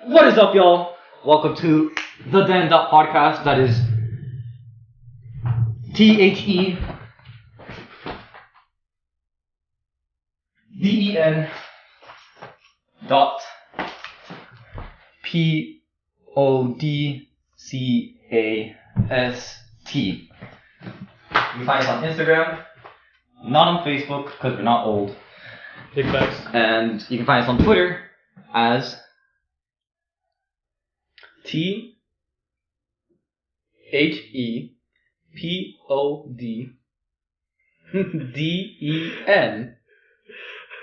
What is up, y'all? Welcome to the theden.podcast. That is THEDEN dot PODCAST. You can find us on Instagram, not on Facebook because we're not old. Big facts. And you can find us on Twitter as THEPODDEN.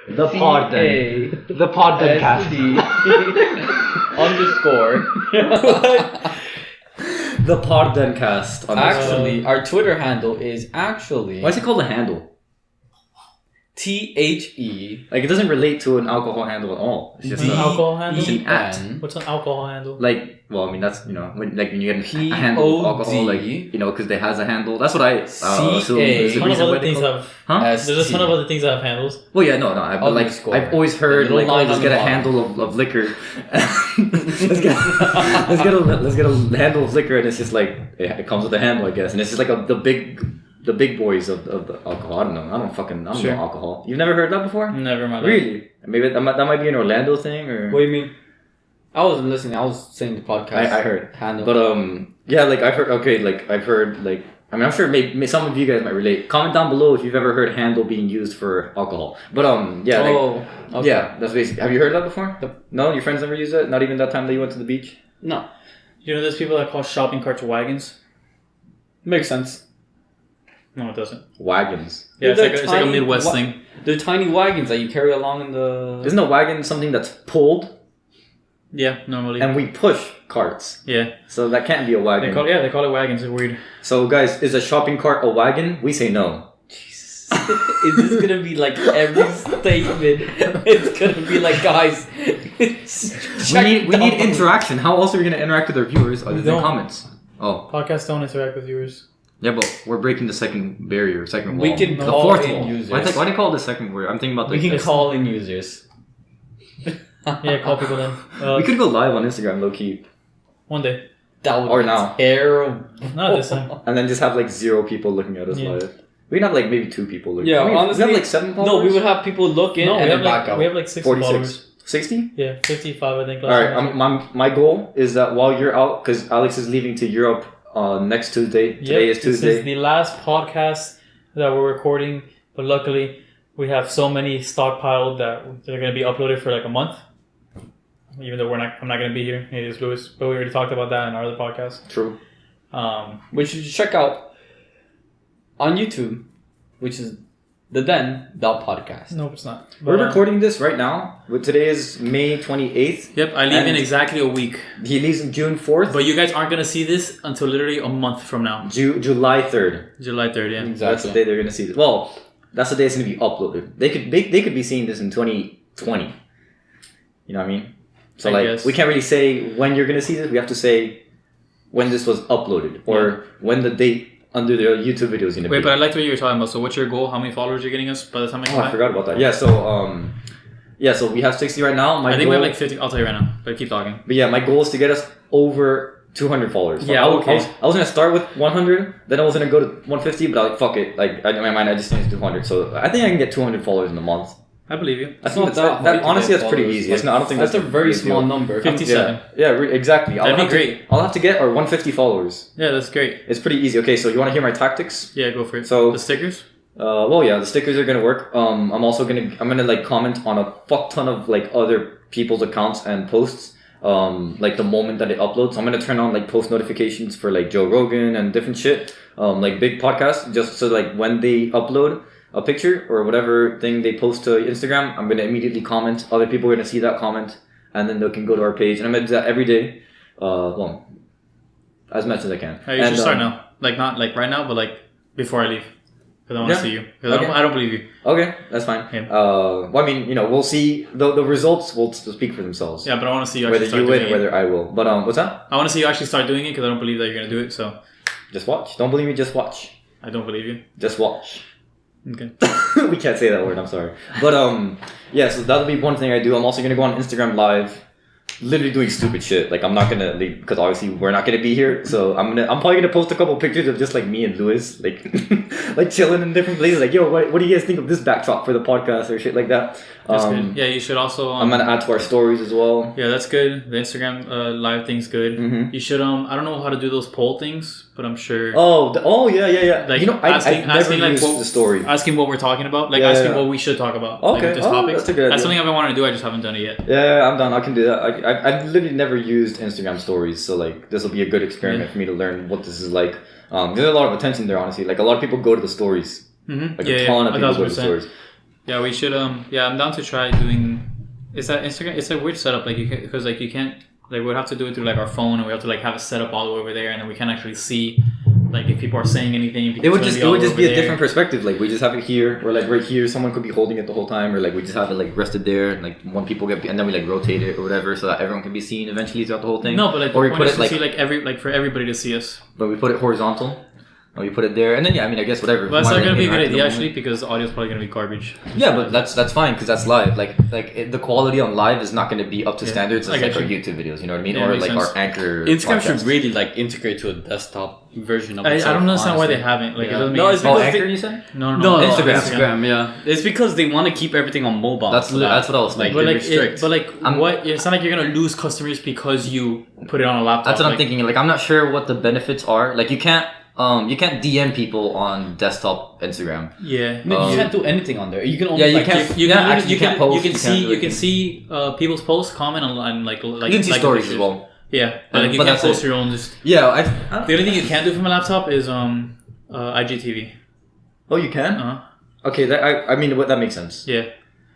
the Podden. The Poddencast. Underscore. The Poddencast. Actually, our Twitter handle is actually Why is it called a handle? THE. Like, it doesn't relate to an alcohol handle at all. It's just What's an alcohol handle? It's an at. What's an alcohol handle? Like, well, I mean, that's, you know, when you get a handle of alcohol, like, you know, because it has a handle. That's what I assume is the A ton of reason why other they things call it. have. Huh? There's a ton of other things that have handles. Well, yeah, no. But like, I've always heard, like, oh, let's get a handle of liquor. let's get a handle of liquor, and it's just like, it comes with a handle, I guess. And it's just like the big boys of the alcohol. I don't know. I don't know alcohol. You've never heard that before? Never in my life. Really? Maybe that might be an Orlando thing, or... What do you mean? I wasn't listening. I was saying the podcast. I heard. Handle. But yeah, like I've heard. Okay, like I've heard. Like I mean, I'm sure maybe some of you guys might relate. Comment down below if you've ever heard handle being used for alcohol. But yeah, like, okay. Yeah, that's basically. Have you heard that before? No, your friends never used it. Not even that time that you went to the beach. No. You know, there's people that call shopping carts wagons. Makes sense. No, it doesn't. Wagons. Yeah, it's like a Midwest thing. They're tiny wagons that you carry along in the... Isn't a wagon something that's pulled? Yeah, normally. And we push carts. Yeah. So that can't be a wagon. They call it wagons. It's weird. So guys, is a shopping cart a wagon? We say no. Jesus. Is this gonna be like every statement? It's gonna be like, guys... we need interaction. How else are we gonna interact with our viewers other than comments? Oh. Podcasts don't interact with viewers. Yeah, but we're breaking the second barrier, second wall. We can the call fourth in wall. users. Why do you call it the second word? I'm thinking about We can call in users. Yeah, call people in. We could go live on Instagram, low key. One day. That would Or be now. terrible. Not this time. And then just have like 0 people looking at us live. We can have like maybe 2 people looking. Yeah, I mean, honestly, we have like 7 followers. No, we would have people look in and we then have back like out. we have like 60 46. followers. 60? Yeah, 55 I think. Alright, my goal is that while you're out, because Alex is leaving to Europe next Tuesday. Today is Tuesday. This is the last podcast that we're recording, but luckily we have so many stockpiled that they're going to be uploaded for like a month. Even though I'm not going to be here. Neither is Lewis, but we already talked about that in our other podcast. True. Which you should check out on YouTube, which is the theden.podcast. Nope, it's not. We're recording this right now. Today is May 28th. Yep, I leave in exactly a week. He leaves on June 4th. But you guys aren't going to see this until literally a month from now. July 3rd. July 3rd, yeah. Exactly. That's the day they're going to see this. Well, that's the day it's going to be uploaded. They could be seeing this in 2020. You know what I mean? So I like guess. we can't really say when you're going to see this. We have to say when this was uploaded or when the date under the YouTube video is going to be. Wait, but I liked what you were talking about. So what's your goal? How many followers you're getting us by the time I come I back? forgot about that. Yeah, so so we have 60 right now. I think we have like 50. I'll tell you right now. But keep talking. But yeah, my goal is to get us over 200 followers. Yeah, okay. I was gonna start with 100, then I was gonna go to 150, but I was like, fuck it. Like in my mind, I just finished 200. So I think I can get 200 followers in a month. I believe you. I think honestly, that's pretty easy. It's not. I don't think that's a very small number. 57. Yeah, exactly. That'd be great. All I have to get are 150 followers. Yeah, that's great. It's pretty easy. Okay, so you want to hear my tactics? Yeah, go for it. So the stickers? Well, yeah, the stickers are gonna work. I'm gonna like comment on a fuck ton of like other people's accounts and posts. Like the moment that it uploads, so I'm gonna turn on like post notifications for like Joe Rogan and different shit. Like big podcasts, just so like when they upload a picture or whatever thing they post to Instagram, I'm gonna immediately comment. Other people are gonna see that comment, and then they can go to our page. And I'm gonna do that every day. Well, as much as I can. You should start now. Like not like right now, but like before I leave. Because I want to see you. Because I don't believe you. Okay, that's fine. Yeah. Well, I mean, we'll see. The results will speak for themselves. Yeah, but I want to see you whether actually you start win, doing whether I will. But what's that? I want to see you actually start doing it because I don't believe that you're going to do it. So just watch. Don't believe me, just watch. I don't believe you. Just watch. Okay. We can't say that word, I'm sorry. But yeah, so that'll be one thing I do. I'm also gonna go on Instagram Live literally doing stupid shit. Like I'm not gonna leave because obviously we're not gonna be here. So I'm probably gonna post a couple pictures of just like me and Lewis, like like chilling in different places. Like, yo, what do you guys think of this backdrop for the podcast or shit like that? That's good. Yeah, you should also. I'm gonna add to our stories as well. Yeah, that's good. The Instagram live thing's good. Mm-hmm. You should I don't know how to do those poll things, but I'm sure. Yeah. Like, you know, asking I've never like used the story. asking what we're talking about, like Yeah, asking yeah. what we should talk about. Okay, like, this topic. that's a good idea. That's something I've been wanting to do. I just haven't done it yet. Yeah, I'm done. I can do that. I've literally never used Instagram stories, so like this will be a good experiment for me to learn what this is like. There's a lot of attention there, honestly. Like a lot of people go to the stories. Mm-hmm. Like a ton of people go to the 1,000%. stories. Yeah, we should. Yeah, I'm down to try doing. Is that Instagram? It's a weird setup. Like because like you can't. Like we'd have to do it through like our phone, and we have to like have it set up all the way over there, and then we can't actually see like if people are saying anything. It would just be a different perspective. Like we just have it here, or like right here, someone could be holding it the whole time, or like we just have it like rested there, and like when people get, and then we like rotate it or whatever, so that everyone can be seen eventually throughout the whole thing. No, but like or the we point put is it to like, see for everybody to see us. but we put it horizontal. Or you put it there, and then I guess whatever. Well, that's not gonna be a good Interact idea in the actually, moment. because the audio's probably gonna be garbage. Yeah, but that's fine because that's live. Like the quality on live is not going to be up to standards as I like get our you. YouTube videos. You know what I mean? Yeah, or makes like sense. our Anchor. Instagram podcast. should really like integrate to a desktop version of I itself. don't understand why honestly. they haven't. Like Yeah. it doesn't make No, any it's sense. Oh, because Anchor, you said? No, No, Instagram. Instagram, yeah. It's because they want to keep everything on mobile. That's so what I was like, thinking. But they like, restrict. what? It's not like you're gonna lose customers because you put it on a laptop. That's what I'm like, thinking. Like I'm not sure what the benefits are. Like you can't DM people on desktop Instagram. Yeah. No, you can't do anything on there. You can only Yeah, you like, can't. You Yeah, can, actually, you can't post. You can You see. can't do You can anything. see people's posts, comment, and like. You can see like stories pictures. as well. Yeah, but like you But can't that's post it. your own. Just Yeah, the only thing you can't do from a laptop is IGTV. Oh, you can. Okay, I mean that makes sense. Yeah.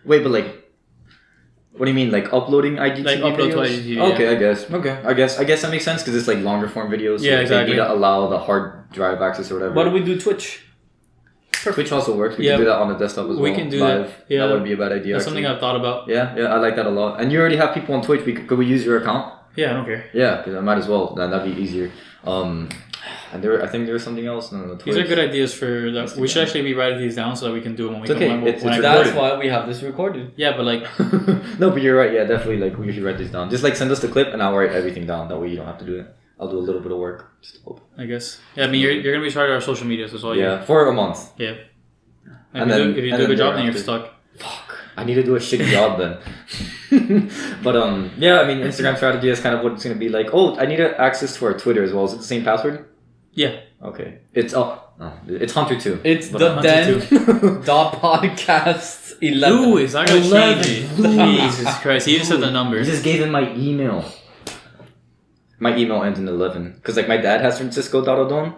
Wait, but like, what do you mean? Like uploading IGTV Like upload to videos? IGTV, Okay, yeah. I guess that makes sense because it's like longer form videos. So Yeah, like, exactly. They need to allow the hard drive access or whatever. Why do we do Twitch? Twitch also works. We Yeah, can do that on the desktop as well. we can do live. that. Yeah, that wouldn't be a bad idea. That's something actually. I've thought about. Yeah, I like that a lot. And you already have people on Twitch. Could we use your account? Yeah, I don't care. Yeah, because I might as well. That'd be easier. And I think there was something else on the Twitch. These are good ideas for that. We should actually be writing these down so that we can do them when we It's okay. come. It's when I recorded. That's why we have this recorded. Yeah, but like, No, but you're right. Yeah, definitely. Like we should write this down. Just like send us the clip, and I'll write everything down. That way you don't have to do it. I'll do a little bit of work. Just to hope. I guess. Yeah, I mean, you're gonna be charged our social medias as well. Yeah, for a month. Yeah. And if then- you and do a good then job, then you're thereafter. stuck. Fuck. I need to do a shitty job then. But yeah. I mean, Instagram strategy is kind of what it's gonna be like. Oh, I need access to our Twitter as well. Is it the same password? Yeah. Okay. It's it's Hunter 2. It's But the I'm den dot podcast 11. Louis, I gotta 11. change it. Jesus Christ, he even said the number. You just gave him my email. My email ends in 11 because like my dad has Francisco.odon,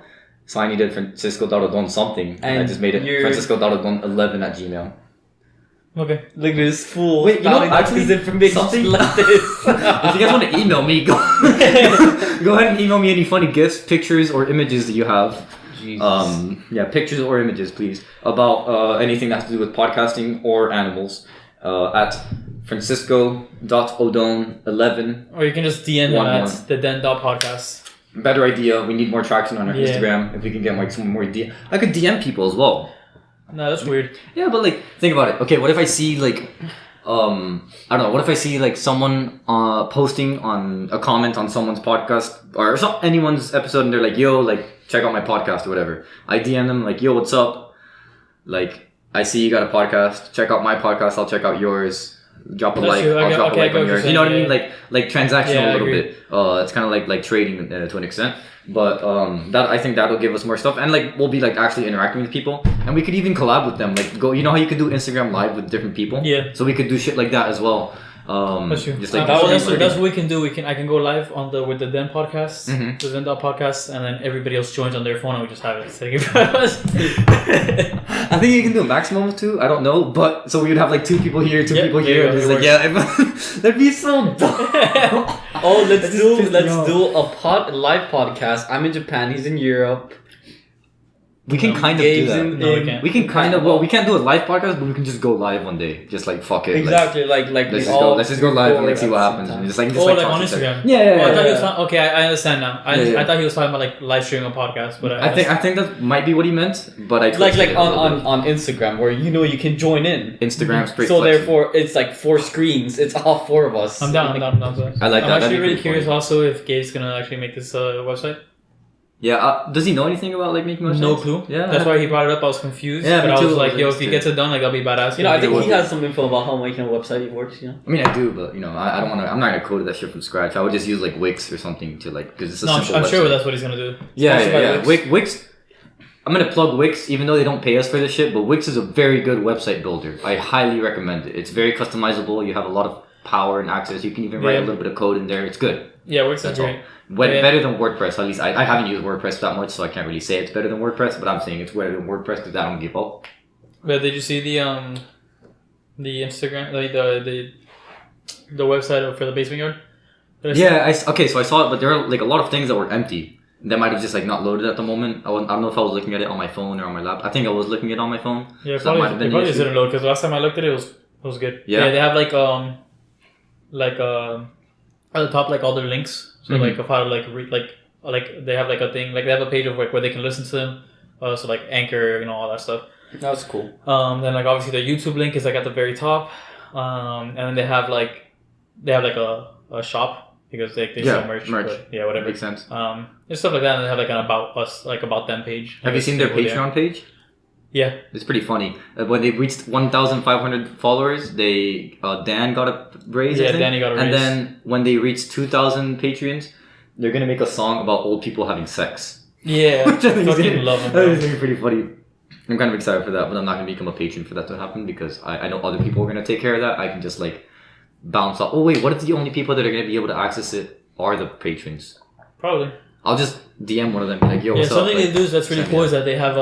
so I needed Francisco.odon something, and I just made it Francisco.odon 11 at Gmail. Okay. Look at this fool. Wait, you know, spouting out actually, his information something- like this. If you guys want to email me, go go ahead and email me any funny gifs, pictures, or images that you have. Jesus. Yeah, pictures or images, please, about anything that has to do with podcasting or animals at Francisco.odon11. Or you can just DM him 11. at the den.podcast. Better idea. We need more traction on our Yeah. Instagram. If we can get like some more DM, I could DM people as well. No, that's weird. Yeah, but like, think about it. Okay, what if I see like, I don't know. What if I see like someone posting on a comment on someone's podcast or anyone's episode, and they're like, "Yo, like, check out my podcast or whatever." I DM them like, "Yo, what's up? Like, I see you got a podcast. Check out my podcast. I'll check out yours. Drop a That's like. true. I'll drop Okay, a I like get on what you're yours. You know what I saying, mean? Like transactional Yeah, I a little agree. bit. It's kind of like trading to an extent. But that I think that'll give us more stuff, and like we'll be like actually interacting with people, and we could even collab with them. Like go, you know how you could do Instagram live with different people. Yeah. So we could do shit like that as well. That's true. Just like that's what we can do. I can go live on with the Den podcast, Mhm. the Den.podcast, and then everybody else joins on their phone, and we just have it sitting in front of us. I think you can do a maximum of 2. I don't know, but so we would have like 2 people here, 2 Yeah, people yeah, here. yeah, and it's it like that'd be so dumb. Oh, let's pissed me do off. a live podcast. I'm in Japan. He's in Europe. We can kind of do that. No, we can't. We can kind of. Well, we can't do a live podcast, but we can just go live one day. Just like fuck it. Exactly. Like Let's just go live and like see what happens. And just on talk to Instagram. Yeah. I thought he was talking, okay, I understand now. I thought he was talking about like live streaming a podcast, but I think that might be what he meant, but I like on Instagram where you can join in. Instagram straight. So therefore, it's like 4 screens. It's all 4 of us. I'm down. I like that. I'm actually really curious also if Gabe's gonna actually make this website. Yeah, does he know anything about like making websites? No clue. Yeah, that's why he brought it up. I was confused. Yeah, but me I was too. like, yo, if he gets it done, like that'll be badass. I think he has some info about how making a website works. I mean, I do, but I don't want to. I'm not gonna code that shit from scratch. I would just use like Wix or something to like because it's a simple I'm website. sure that's what he's gonna do. Yeah. Wix. I'm gonna plug Wix, even though they don't pay us for this shit. But Wix is a very good website builder. I highly recommend it. It's very customizable. You have a lot of power and access. You can even write a little bit of code in there. It's good. Yeah, Wix is great. Better than WordPress. At least I haven't used WordPress that much, so I can't really say it's better than WordPress. But I'm saying it's better than WordPress because I don't give up. But did you see the Instagram, like the website for the basement yard? Yeah. So I saw it, but there are like a lot of things that were empty. That might have just like not loaded at the moment. I don't know if I was looking at it on my phone or on my laptop. I think I was looking at it on my phone. Yeah, so probably just didn't load because last time I looked at it, it was good. Yeah, they have like at the top like all their links. So like of how to like they have like a thing, like they have a page of like where they can listen to them. So like Anchor, all that stuff. That's cool. Then like obviously their YouTube link is like at the very top. And then they have like a shop because they sell merch. But, yeah, whatever. Makes sense. There's stuff like that, and they have like an about us, like about them page. Have you seen their Patreon page? Yeah, it's pretty funny. When they reached 1,500 followers, Dan got a raise. Yeah, Danny got a raise. And then when they reached 2,000 Patreons, they're gonna make a song about old people having sex. Yeah, I fucking love them. That is pretty funny. I'm kind of excited for that, but I'm not gonna become a patron for that to happen because I know other people are gonna take care of that. I can just like bounce off. Oh wait, what if the only people that are gonna be able to access it are the patrons? Probably. I'll just DM one of them and be like, yo, what's something up? they do is that's really cool is that they have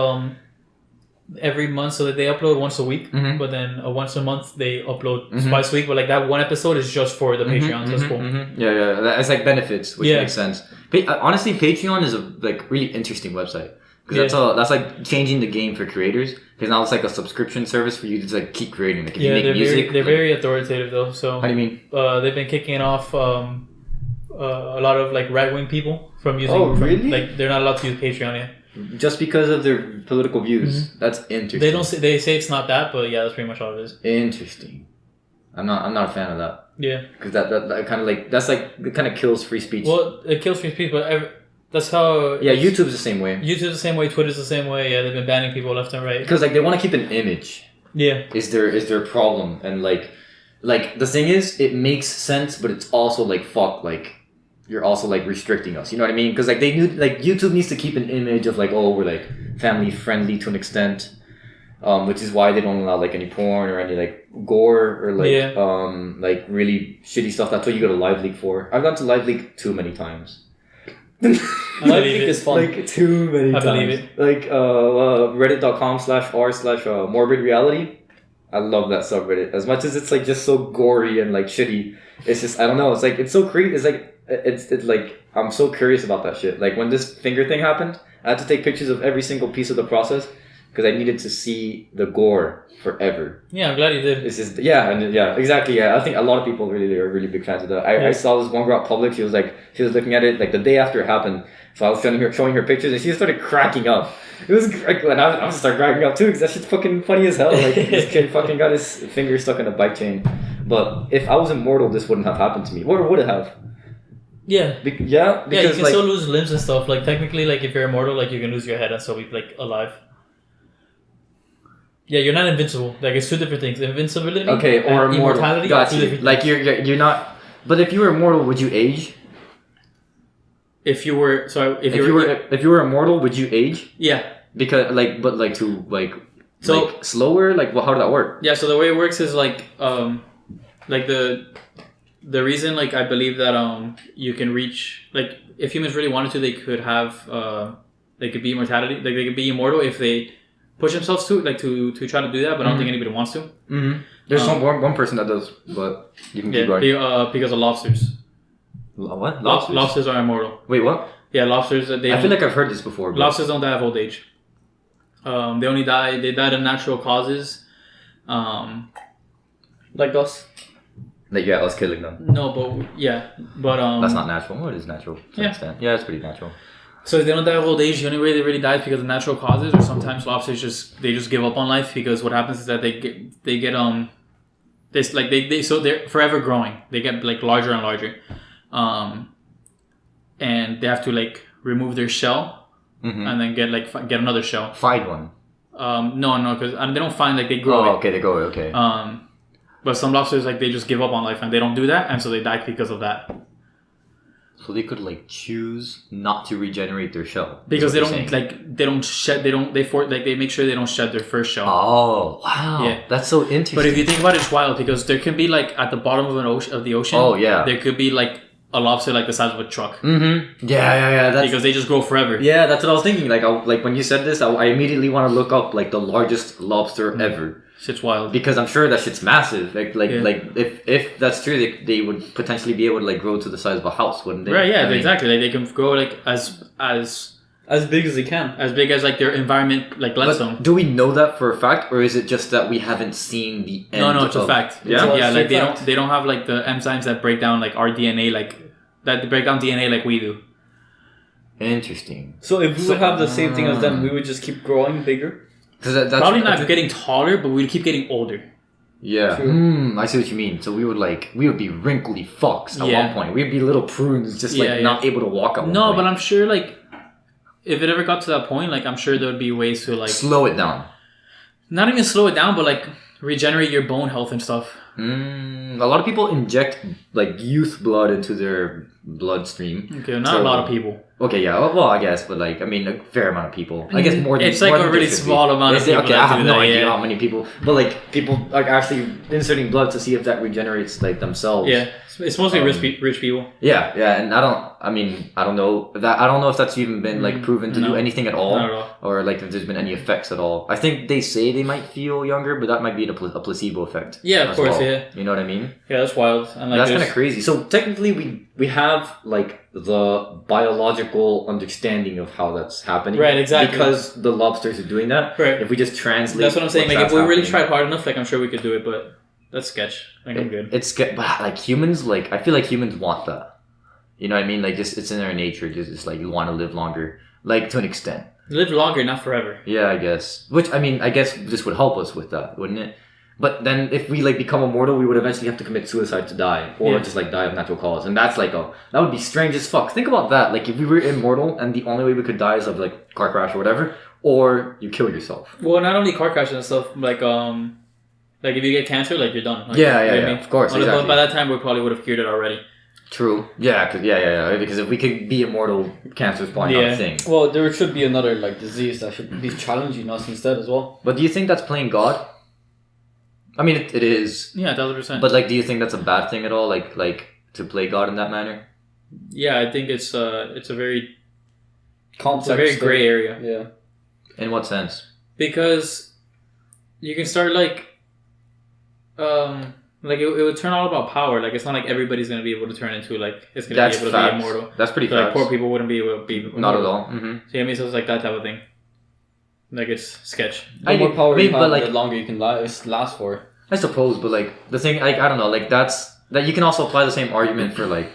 every month, so that they upload once a week, but then once a month they upload twice a week. But like that one episode is just for the Patreons. That's cool. Yeah, that's like benefits, which makes sense. Honestly, Patreon is a like really interesting website because that's like changing the game for creators. Because now it's like a subscription service for you to like keep creating. Like if you make music, they're very authoritative though. So how do you mean? They've been kicking off a lot of like right wing people from using. Oh, really? Like they're not allowed to use Patreon yet. Just because of their political views. That's interesting. They say it's not that, but yeah, that's pretty much all it is. Interesting. I'm not a fan of that. Yeah. Because that kind of like it kind of kills free speech. Well, it kills free speech, but that's how. Yeah, YouTube's the same way. YouTube's the same way. Twitter's the same way. Yeah, they've been banning people left and right. Because like they want to keep an image. Yeah. Is their problem, and like the thing is, it makes sense, but it's also like fuck like. You're also like restricting us, you know what I mean? Because like they knew like YouTube needs to keep an image of like, oh, we're like family friendly to an extent, which is why they don't allow like any porn or any like gore or like like really shitty stuff. That's what you go to Live Leak for. I've gone to Live Leak too many times. Live Leak is fun. Like too many times. I believe it. Like reddit.com/r/morbid reality. I love that subreddit as much as it's like just so gory and like shitty. It's just I don't know. It's like it's so creepy. It's like. It's like I'm so curious about that shit. Like when this finger thing happened, I had to take pictures of every single piece of the process because I needed to see the gore forever. Yeah, I'm glad you did. It's just exactly. Yeah, I think a lot of people really are really big fans of that. I saw this one girl at Public. She was looking at it like the day after it happened. So I was showing her pictures and she started cracking up. It was like, and I was started cracking up too because that shit's fucking funny as hell. Like this kid fucking got his finger stuck in a bike chain. But if I was immortal, this wouldn't have happened to me. Or would it have? Yeah. Because you can still lose limbs and stuff. Like technically, like if you're immortal, like you can lose your head and still be like alive. Yeah, you're not invincible. Like it's two different things. Invincibility. Okay, or immortality. Got you. Like you're not. But if you were immortal, would you age? If you were immortal, would you age? Yeah. Because slower. Like how did that work? Yeah. So the way it works is like the reason, like, I believe that you can reach, like, if humans really wanted to, they could have, they could be immortality, like, they could be immortal if they push themselves to try to do that, but I don't think anybody wants to. Mm-hmm. There's one person that does, but you can keep going. Because of lobsters. What? Lobsters are immortal. Wait, what? Yeah, lobsters. I feel like I've heard this before. Lobsters don't die of old age. They only died. They died of natural causes. Like us. Like, yeah, us killing them. No, but That's not natural. Well, it is natural to an extent. Yeah, it's pretty natural. So they don't die of old age. The only way they really die is because of natural causes, or sometimes lobsters just give up on life because what happens is that they get this like so they're forever growing. They get like larger and larger, and they have to like remove their shell and then get another shell. Find one. No, because they don't find like they grow. Oh, okay, they grow it. Okay. But some lobsters like they just give up on life and they don't do that, and so they die because of that. So they could like choose not to regenerate their shell Because they make sure they don't shed their first shell. Oh wow! Yeah, that's so interesting. But if you think about it, it's wild because there can be like at the bottom of the ocean. Oh yeah. There could be like a lobster like the size of a truck. Mm-hmm. Yeah. That's, because they just grow forever. Yeah, that's what I was thinking. Like when you said this, I immediately want to look up like the largest lobster ever. Shit's wild. Because I'm sure that shit's massive. Like if that's true, they would potentially be able to like grow to the size of a house, wouldn't they? Right. Yeah. Exactly. Like they can grow like as big as they can. As big as like their environment like lets them. Do we know that for a fact, or is it just that we haven't seen the end? No, it's a fact. Yeah. Yeah. Like they don't have like the enzymes that break down like our DNA that break down DNA like we do. Interesting. So if we would have the same thing as them, we would just keep growing bigger. That's probably not getting taller, but we'd keep getting older. Yeah. I see what you mean. So we would be wrinkly fucks at one point. We'd be little prunes, just not able to walk up. No, but I'm sure like if it ever got to that point, like I'm sure there would be ways to like slow it down. Not even slow it down, but like regenerate your bone health and stuff. A lot of people inject like youth blood into their bloodstream. Okay, not a lot of people. Okay, yeah. Well, I guess, but like, I mean, a fair amount of people. I guess more than it's like a really small amount of people. Okay, I have no idea how many people, but like people like actually inserting blood to see if that regenerates like themselves. Yeah, it's mostly rich people. Yeah, and I don't know if that's even been like proven to do anything at all, not at all, or like if there's been any effects at all. I think they say they might feel younger, but that might be a placebo effect. Yeah, of course, well. You know what I mean? Yeah, that's wild. And like that's kind of crazy. So technically, we have like the biological understanding of how that's happening, right? Exactly, because the lobsters are doing that. Right. If we just translate, that's what I'm saying. Like if we really tried hard enough, like I'm sure we could do it, but that's sketch. I'm good. But like humans, like I feel like humans want that. You know what I mean? Like just it's in our nature. Just like you want to live longer, like to an extent. Live longer, not forever. Yeah, I guess. Which I mean, I guess this would help us with that, wouldn't it? But then if we like become immortal, we would eventually have to commit suicide to die, or just like die of natural cause, and that's like that would be strange as fuck. Think about that. Like if we were immortal and the only way we could die is of like car crash or whatever, or you kill yourself. Well, not only car crashes and stuff, like if you get cancer, like you're done. Like, yeah, of course. Exactly. By that time, we probably would have cured it already. True. Yeah, because if we could be immortal, cancer is probably not a thing. Well, there should be another like disease that should be challenging us instead as well. But do you think that's playing God? I mean, it is. Yeah, 1,000%. But like, do you think that's a bad thing at all? Like to play God in that manner? Yeah, I think it's a very complex, it's a very gray area. Yeah. In what sense? Because you can start like it would turn all about power. Like it's not like everybody's gonna be able to turn into like it's gonna be able to be immortal. That's pretty like poor people wouldn't be able to be immortal. Not at all. Mm-hmm. So I mean, so it's like that type of thing. Like it's sketch. The more power you have, the longer you can last for. I suppose, but like the thing, like I don't know, like that you can also apply the same argument for like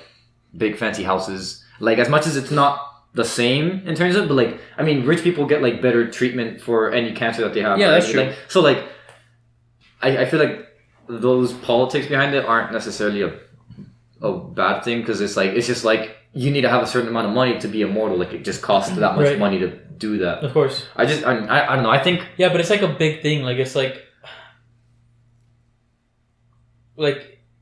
big fancy houses. Like as much as it's not the same in terms of, but like I mean, rich people get like better treatment for any cancer that they have. Yeah, that's true. Like, so like, I feel like those politics behind it aren't necessarily a bad thing because it's just like you need to have a certain amount of money to be immortal. Like it just costs that much money to do that. Of course. I don't know. I think but it's like a big thing. Like it's like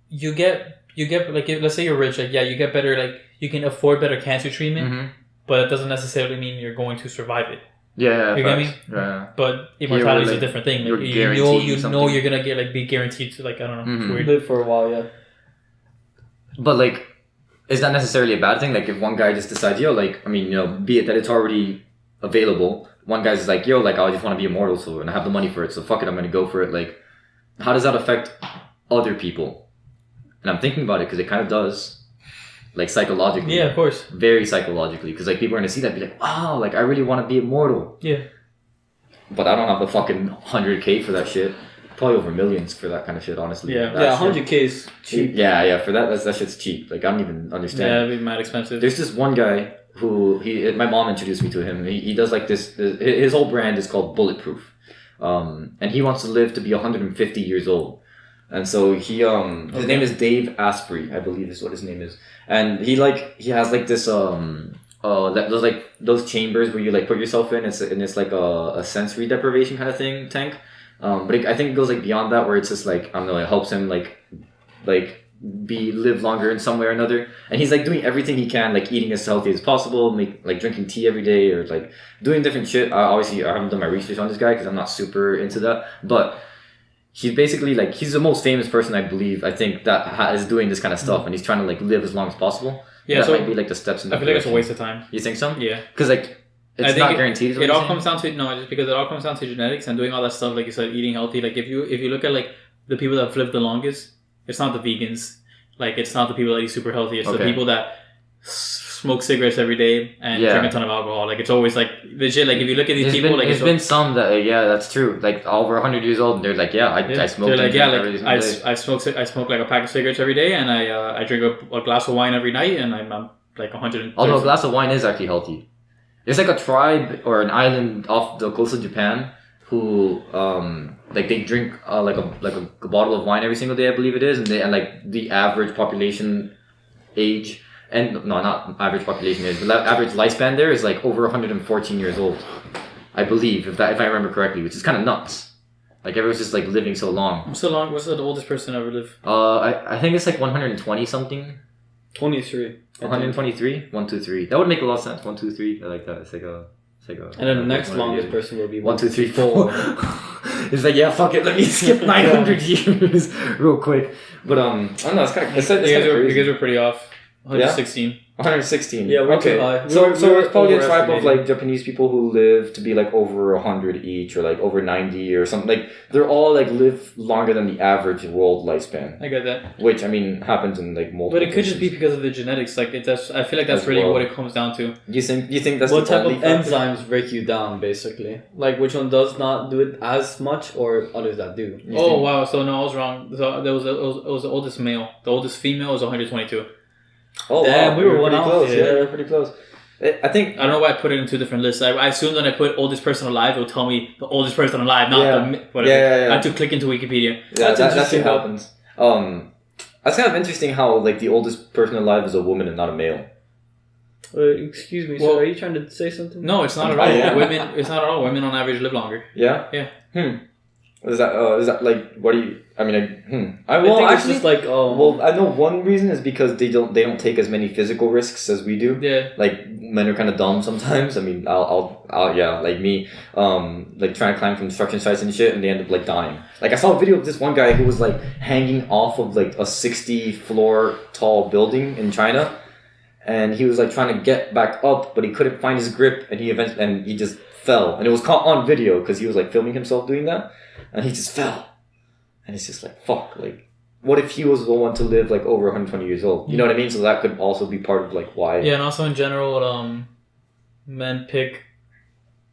you get like let's say you're rich. Like you get better. Like you can afford better cancer treatment, but it doesn't necessarily mean you're going to survive it. Yeah, you get me? Yeah. But immortality is a different thing. Like, you know you're gonna get like be guaranteed to like I don't know live for a while. Yeah. But like, is that necessarily a bad thing? Like if one guy just decides, like I mean, be it that it's already available. One guy's just like, like I just want to be immortal, and I have the money for it, so fuck it, I'm gonna go for it. Like, how does that affect other people? And I'm thinking about it because it kind of does. Like psychologically. Yeah, of course. Very psychologically. Because like people are going to see that and be like, wow, like I really want to be immortal. Yeah. but I don't have the fucking 100K for that shit. Probably over millions for that kind of shit, honestly. Yeah. That Yeah, shit- 100K is cheap. Yeah, for that shit's cheap. Like I don't even understand. Yeah, it'd be mad expensive. There's this one guy who my mom introduced me to him. He does like this. His whole brand is called Bulletproof, and he wants to live to be 150 years old. And so his name is Dave Asprey, I believe is what his name is. And he has like this those chambers where you like put yourself in. It's like a sensory deprivation kind of tank. But I think it goes like beyond that, where it's just like I don't know, it helps him like live longer in some way or another. And he's like doing everything he can, like eating as healthy as possible, drinking tea every day, or like doing different shit. Obviously, I haven't done my research on this guy because I'm not super into that. But he's basically like he's the most famous person I think that is doing this kind of stuff, and he's trying to like live as long as possible. Yeah, that so might be like the steps in. I feel like it's a waste of time. You think so? Yeah, because like. It's not guaranteed. It all comes down to just because it all comes down to genetics and doing all that stuff. Like you said, eating healthy. Like if you look at like the people that have lived the longest, it's not the vegans. Like it's not the people that eat super healthy. It's the people that smoke cigarettes every day and drink a ton of alcohol. Like it's always like legit. Like if you look at these people, there's been some that that's true. Like over 100 years old, and they're like, I smoke. They're like, I smoke like a pack of cigarettes every day, and I drink a glass of wine every night, and I'm like 100. Although a glass of wine is actually healthy. There's like a tribe or an island off the coast of Japan who they drink like a bottle of wine every single day, I believe it is, and like the average population age and not average population age, but the average lifespan there is like over 114 years old, I believe, if I remember correctly, which is kind of nuts. Like everyone's just like living so long. So long. What's the oldest person ever lived? I think it's like 120 something. 23. 123? 1, 2, 3. That would make a lot of sense. 1, 2, 3. I like that. It's like a and then the next longest person will be 1, 2, 3, 4. It's like, yeah, fuck it. Let me skip 900 years real quick. But I don't know. It's kind of you guys were pretty off. 116. 116. Yeah, we're too high. So it's probably a tribe of like Japanese people who live to be like over 100 each, or like over 90 or something. Like they're all like live longer than the average world lifespan. I get that. Which I mean happens in like multiple. But it could just be because of the genetics. Like I feel like that's really what it comes down to. You think that's what the type of factor? enzymes break you down, basically? Like which one does not do it as much, or others that do? Wow! So no, I was wrong. So it was the oldest male. The oldest female was 122. Oh, damn, wow. we were pretty one close. off. Yeah, we were pretty close. I think I don't know why I put it in two different lists. I assumed when I put oldest person alive, it would tell me the oldest person alive, not the whatever. Yeah. I had to click into Wikipedia. Yeah, that's what happens. That's kind of interesting how like the oldest person alive is a woman and not a male. Excuse me, so are you trying to say something? No, it's not at all. Women. It's not at all. Women on average live longer. Yeah. Yeah. Is that like what do you? I mean, I think it's just like well, I know one reason is because they don't take as many physical risks as we do. Yeah. Like men are kind of dumb sometimes. I mean, I'll like me, like trying to climb construction sites and shit, and they end up like dying. Like I saw a video of this one guy who was like hanging off of like a 60-floor tall building in China, and he was like trying to get back up, but he couldn't find his grip, and he just fell, and it was caught on video because he was like filming himself doing that. And he just fell. And it's just like, fuck, like, what if he was the one to live, like, over 120 years old? You know what I mean? So that could also be part of, like, why... Yeah, and also in general, men pick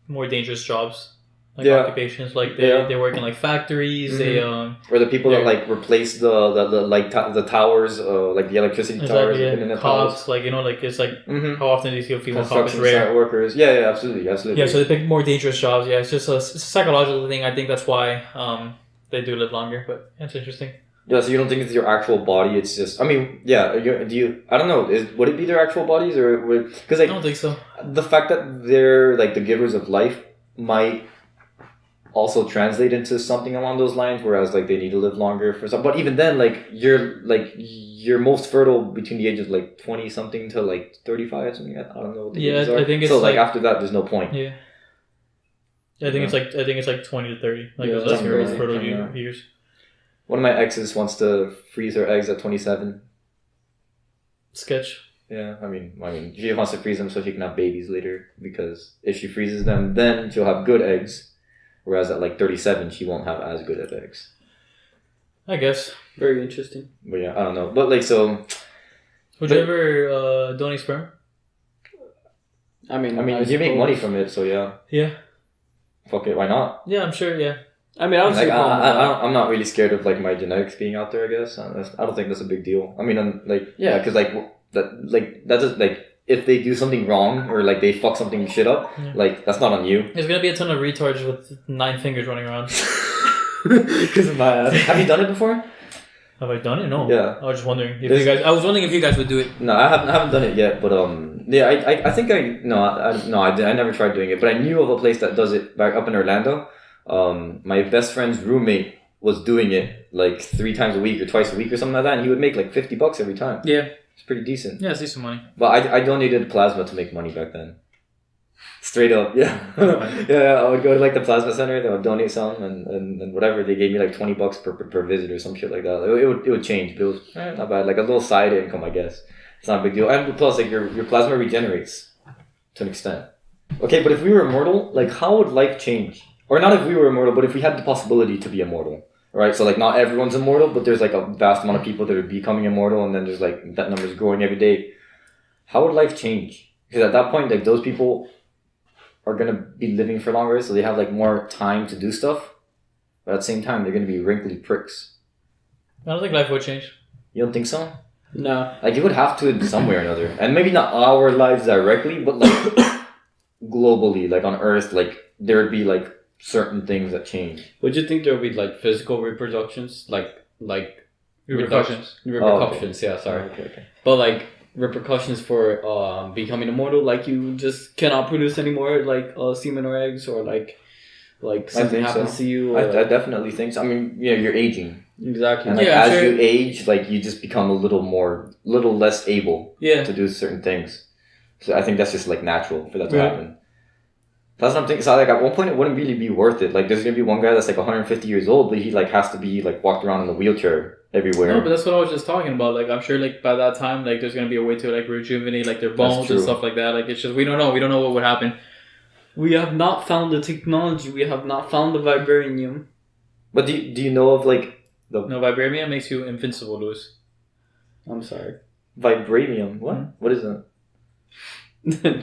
more dangerous jobs. Like, occupations. Like, they work in, like, factories, they, or the people that, like, replace the towers, like, the electricity towers, internet cops, towers. like, you know, like, it's like, how often do you see a female cop? It's Construction rare. site workers. Yeah, absolutely. Yeah, so they pick more dangerous jobs. Yeah, it's just it's a psychological thing. I think that's why they do live longer, but it's interesting. Yeah, so you don't think it's your actual body? It's just, I mean, yeah. I don't know. Would it be their actual bodies, or because like I don't think so. The fact that they're like the givers of life might also translate into something along those lines, whereas like they need to live longer for some. But even then, like you're most fertile between the ages of like 20 something to like 35 something. I don't know what the ages are. I think it's so like after that, there's no point. Yeah. I think it's like 20 to 30. Like Yeah, that's your most crazy. fertile Yeah. years. One of my exes wants to freeze her eggs at 27. Sketch. Yeah, I mean, she wants to freeze them so she can have babies later, because if she freezes them, then she'll have good eggs, whereas at like 37, she won't have as good of eggs. I guess. Very interesting. But yeah, I don't know. But like, so... Would you ever donate sperm? I mean, you make money from it, so yeah. Yeah. fuck it, why not? Yeah, I'm sure. Yeah. I mean, I don't see Like, a problem with that. I'm not really scared of like my genetics being out there. I guess I don't think that's a big deal. I mean, I'm like, yeah, because that's just, like, if they do something wrong or like they fuck something shit up, like that's not on you. There's gonna be a ton of retards with 9 fingers running around. Because of my ass. Have you done it before? Have I done it? No. Yeah. I was just wondering if you guys. I was wondering if you guys would do it. No, I haven't done it yet, but yeah, I think I never tried doing it, but I knew of a place that does it back up in Orlando. My best friend's roommate was doing it like 3 times a week or twice a week or something like that, and he would make like $50 every time. Yeah. It's pretty decent. Yeah, it's decent money. But I donated plasma to make money back then. Straight up, yeah. Yeah, I would go to like the plasma center, they would donate some, and whatever, they gave me like $20 per visit or some shit like that. It would change, but it was not bad. Like a little side income, I guess. It's not a big deal. And plus, like your plasma regenerates to an extent. Okay, but if we were immortal, like how would life change? Or not if we were immortal, but if we had the possibility to be immortal. Right? So like not everyone's immortal, but there's like a vast amount of people that are becoming immortal, and then there's like that number's growing every day. How would life change? Because at that point, like those people are gonna be living for longer, so they have like more time to do stuff. But at the same time, they're gonna be wrinkly pricks. I don't think life would change. You don't think so? No. Like it would have to in some way or another, and maybe not our lives directly, but like globally, like on Earth, like there would be like certain things that change. Would you think there would be like physical reproductions, like Repercussions. repercussions? Yeah, sorry. Okay. But like repercussions for becoming immortal, like you just cannot produce anymore, like semen or eggs, or like something happens to you. Or I definitely think so. I mean, yeah, you're aging. Exactly. And like Yeah, as sure. you age, like you just become a little less able to do certain things. So I think that's just like natural for that to happen. That's what I'm thinking. So like at one point it wouldn't really be worth it. Like there's gonna be one guy that's like 150 years old, but he like has to be like walked around in a wheelchair everywhere. No, but that's what I was just talking about. Like I'm sure like by that time like there's gonna be a way to like rejuvenate like their bones and stuff like that. Like it's just we don't know what would happen. We have not found the technology. We have not found the vibranium. But do you know of like No, vibranium makes you invincible, Louis. I'm sorry. vibranium? What? What is that?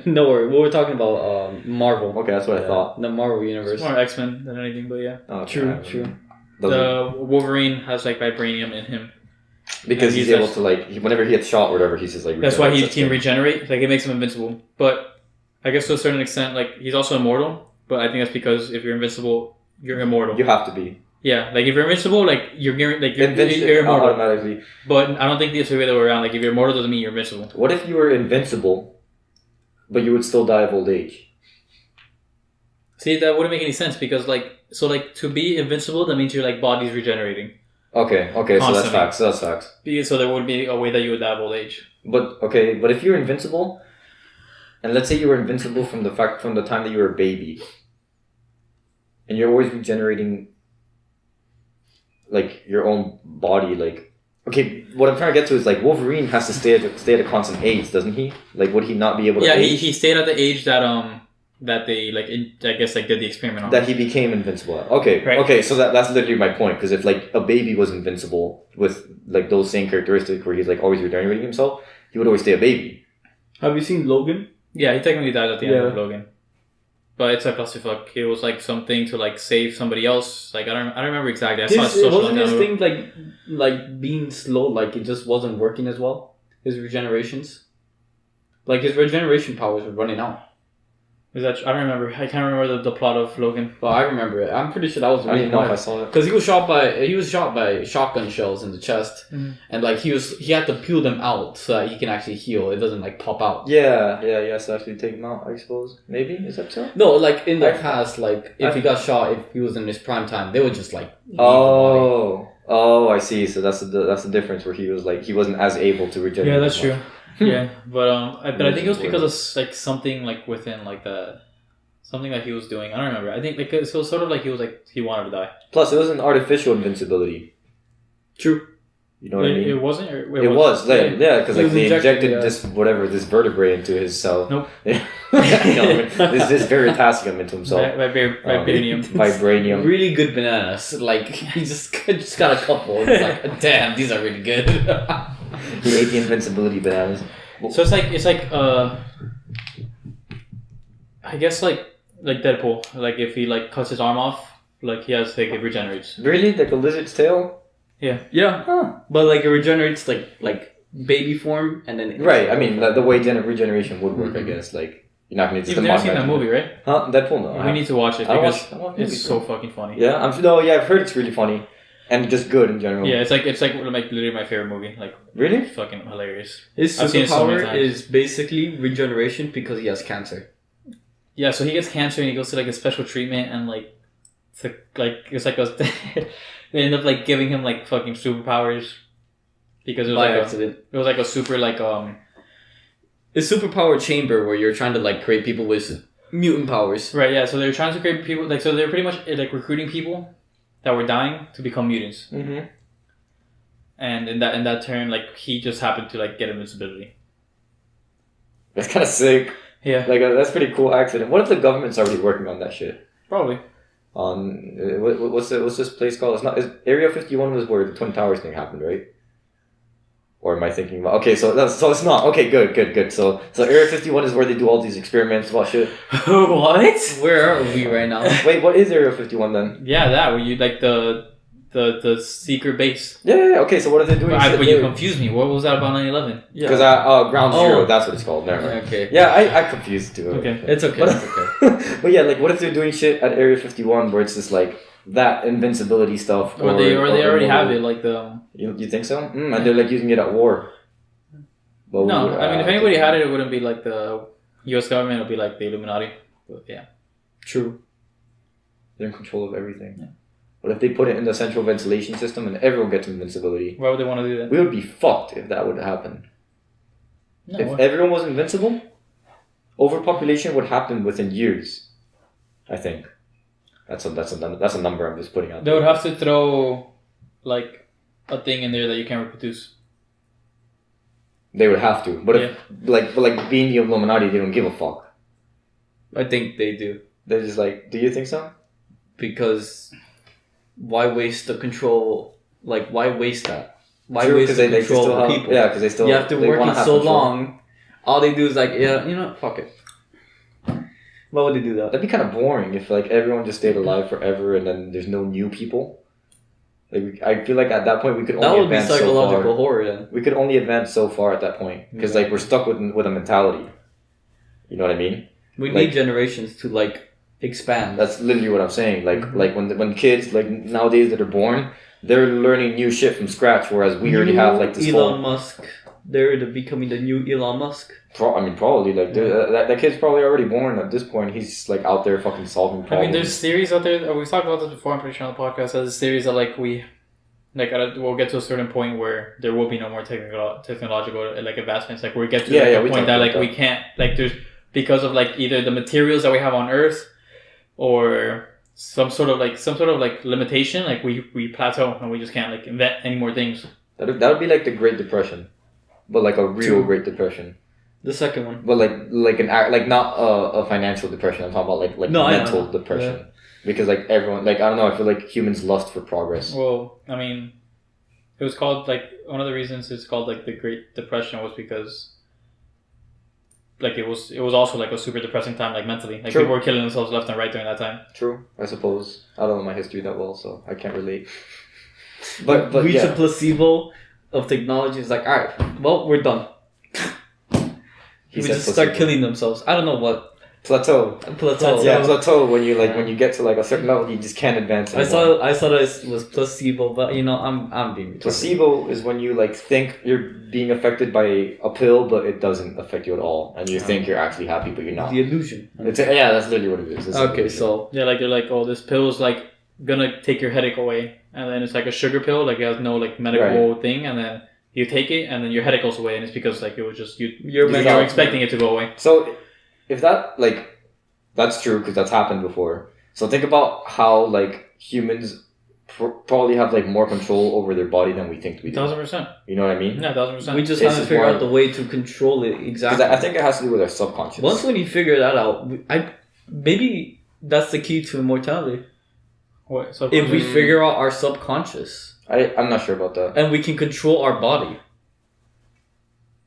No worry. We were talking about Marvel. Okay, that's what I thought. The Marvel universe. It's more X-Men than anything, but yeah. Oh, True. The Wolverine has like vibranium in him. Because And he's able to like whenever he gets shot or whatever, he's just like. That's why he regenerates. can regenerate. Like it makes him invincible. But I guess to a certain extent, like he's also immortal. But I think that's because if you're invincible, you're immortal. You have to be. Yeah, like if you're invincible, like you're immortal. Automatically. But I don't think it's the other way around. Like if you're immortal doesn't mean you're invincible. What if you were invincible, but you would still die of old age? See, that wouldn't make any sense because to be invincible, that means your like body's regenerating. Okay, so Constantly. that's facts. So there would be a way that you would die of old age. But if you're invincible, and let's say you were invincible from the time that you were a baby, and you're always regenerating, like your own body, like okay, what I'm trying to get to is like Wolverine has to stay at a constant age, doesn't he? Like would he not be able to? Yeah, age? he stayed at the age that they I guess did the experiment on. That he became invincible at. Okay, Right. Okay, so that's literally my point. Because if like a baby was invincible with like those same characteristics, where he's like always regenerating himself, he would always stay a baby. Have you seen Logan? Yeah, he technically died at the end of Logan. But it's a clusterfuck. It was like something to like save somebody else. Like I don't remember exactly. I saw It wasn't his thing like being slow, like it just wasn't working as well. His regenerations. Like his regeneration powers were running out. Is that? I don't remember. I can't remember the plot of Logan. Well, I remember it. I'm pretty sure that was the I reason didn't know why. if I saw it. Because he was shot by shotgun shells in the chest, and like he had to peel them out so that he can actually heal. It doesn't like pop out. Yeah, you have to actually take him out, I suppose. Maybe? Is that so? No, like in the past, like if he got shot, if he was in his prime time, they would just like. leave the Oh, I see. So that's the difference where he was like he wasn't as able to regenerate. Yeah, that's as true. much. Yeah, but I think it was because of like something like within like the something that he was doing. I don't remember. I think because it was sort of like he wanted to die. Plus, it was an artificial invincibility. True. You know what I mean? It wasn't. Or It was, yeah, because He like was they injected, injected this vertebrae into his cell. Nope. this veritasium into himself. Vibranium. Vibranium. Really good bananas. Like he just got a couple. It's like, damn, these are really good. He ate the invincibility bananas. So it's like I guess like like Deadpool. Like if he like cuts his arm off, like he has like it regenerates. Really? Like a lizard's tail? Yeah. Yeah. Huh. But like it regenerates like baby form and then Right. I mean, the way regeneration would work, I guess. Like you're not gonna just. You've never seen that movie, right? Huh? Deadpool? No. We need to watch it I because watch it's so fucking funny. Yeah. I've heard it's really funny, and just good in general. Yeah, it's like literally my favorite movie. Like really, it's fucking hilarious. His superpower is basically regeneration because he has cancer. Yeah, so he gets cancer and he goes to like a special treatment and like it's like they end up like giving him like fucking superpowers because it was By like accident. it was like a super like a superpower chamber where you're trying to like create people with mutant powers. Right, yeah. So they were trying to create people like so they're pretty much like recruiting people that were dying to become mutants. Mm-hmm. And in that turn, like he just happened to like get invincibility. That's kind of sick. Yeah, like that's pretty cool accident. What if the government's already working on that shit? Probably. On what's this place called? It's not. Area 51 was where the Twin Towers thing happened, right? Or am I thinking about? Okay, so it's not. Okay, good. So Area 51 is where they do all these experiments about shit. What? Where are we right now? Wait, what is Area 51 then? Yeah, that where you like the secret base. Yeah. Okay, so what are they doing? But you confused me. What was that about 9/11? Yeah. Because Ground Zero, that's what it's called. Never mind. Okay. Yeah, I confused too. Okay. It's okay. It's okay. But yeah, like what if they're doing shit at Area 51 where it's just like that invincibility stuff? Or they already have it, like the. You think so? And they're like using it at war. But No, I mean if anybody had it, it wouldn't be like the U.S. government. It would be like the Illuminati. But yeah. True. They're in control of everything. Yeah. What if they put it in the central ventilation system and everyone gets invincibility? Why would they want to do that? We would be fucked if that would happen. No. If everyone was invincible, overpopulation would happen within years. I think. That's a number I'm just putting out. They would have to throw like a thing in there that you can't reproduce. They would have to, but if like being the Illuminati, they don't give a fuck. I think they do. They're just like, do you think so? Because why waste the control? Like, why waste that? Why True, waste the they control still of have, people? Yeah, because they still. You have to they work wanna it have so control. long. All they do is like, yeah, fuck it. Why would they do that? That'd be kind of boring if like everyone just stayed alive forever and then there's no new people. Like I feel like at that point we could only That would be advance so psychological far. horror then. We could only advance so far at that point because like we're stuck with a mentality. You know what I mean? We Like- need generations to like expand. That's literally what I'm saying. Like like when kids like nowadays that are born, they're learning new shit from scratch, whereas we already have like this Elon whole. Musk. They're becoming the new Elon Musk. Probably like that kid's probably already born at this point. He's like out there fucking solving problems. I mean, there's theories out there. We've talked about this before. I'm pretty sure on the podcast. There's theories that like we'll get to a certain point where there will be no more technological like advancements. Like we get to the point that like we can't like there's because of like either the materials that we have on Earth or some sort of like limitation. Like we plateau and we just can't like invent any more things. That would be like the Great Depression, but like a real Great Depression. The second one. But like not a financial depression. I'm talking about like mental depression. Yeah. Because like everyone like I don't know. I feel like humans lust for progress. Well, I mean, it was called like one of the reasons it's called like the Great Depression was because like it was also like a super depressing time like mentally. Like people were killing themselves left and right during that time. True, I suppose. I don't know my history that well, so I can't relate. But reach a placebo of technology is like, all right, well, we're done. He would just start killing themselves. I don't know what. Plateau. Yeah, plateau. When you when you get to like a certain level, you just can't advance anymore. I thought it was placebo, but you know, I'm being retarded. Placebo is when you like think you're being affected by a pill, but it doesn't affect you at all, and you think you're actually happy, but you're not. The illusion. Yeah, that's literally what it is. Okay, so yeah, like they're like, oh, this pill is like gonna take your headache away, and then it's like a sugar pill, like it has no like medical thing, and then you take it, and then your headache goes away, and it's because like it was just you're expecting it to go away. So, if that like that's true because that's happened before. So think about how like humans probably have like more control over their body than we think we do. 1,000%. You know what I mean? Yeah, 1,000%. We just haven't figured out the way to control it exactly. I think it has to do with our subconscious. Once when you figure that out, maybe that's the key to immortality. What? If we figure out our subconscious. I'm not sure about that. And we can control our body.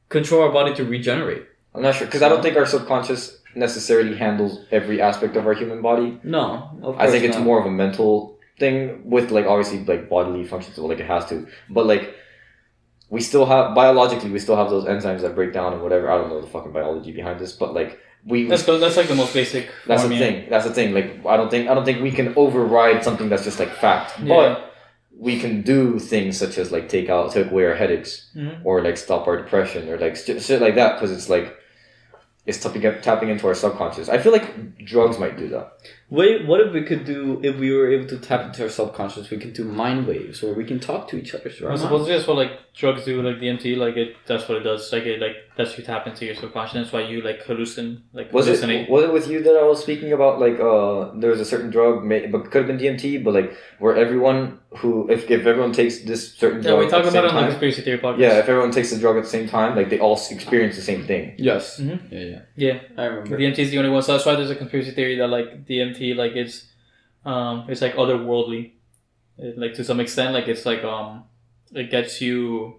Control our body to regenerate. I'm not sure because I don't think our subconscious necessarily handles every aspect of our human body. No, of course I think it's not. more of a mental thing with like obviously like bodily functions, so like it has to. But like we still have biologically we still have those enzymes that break down and whatever. I don't know the fucking biology behind this, but like that's like the most basic. That's the thing. That's the thing. Like I don't think we can override something that's just like fact. Yeah. But we can do things such as like take away our headaches or like stop our depression or like shit like that because it's like it's tapping into our subconscious. I feel like drugs might do that. Wait, what if we could do, if we were able to tap into our subconscious, we could do mind waves where we can talk to each other. I suppose that's what like drugs do, like DMT, like that's what it does. Like it lets you tap into your subconscious. That's why you like hallucinate. Was it with you that I was speaking about like there was a certain drug, but could have been DMT, but like where everyone who if everyone takes this certain drug, we talked about it on the conspiracy theory podcast. Yeah, if everyone takes the drug at the same time, like they all experience the same thing. Yes. Mm-hmm. Yeah. I remember. DMT is the only one, so that's why there's a conspiracy theory that like DMT like it's like otherworldly, like to some extent, like it's like it gets you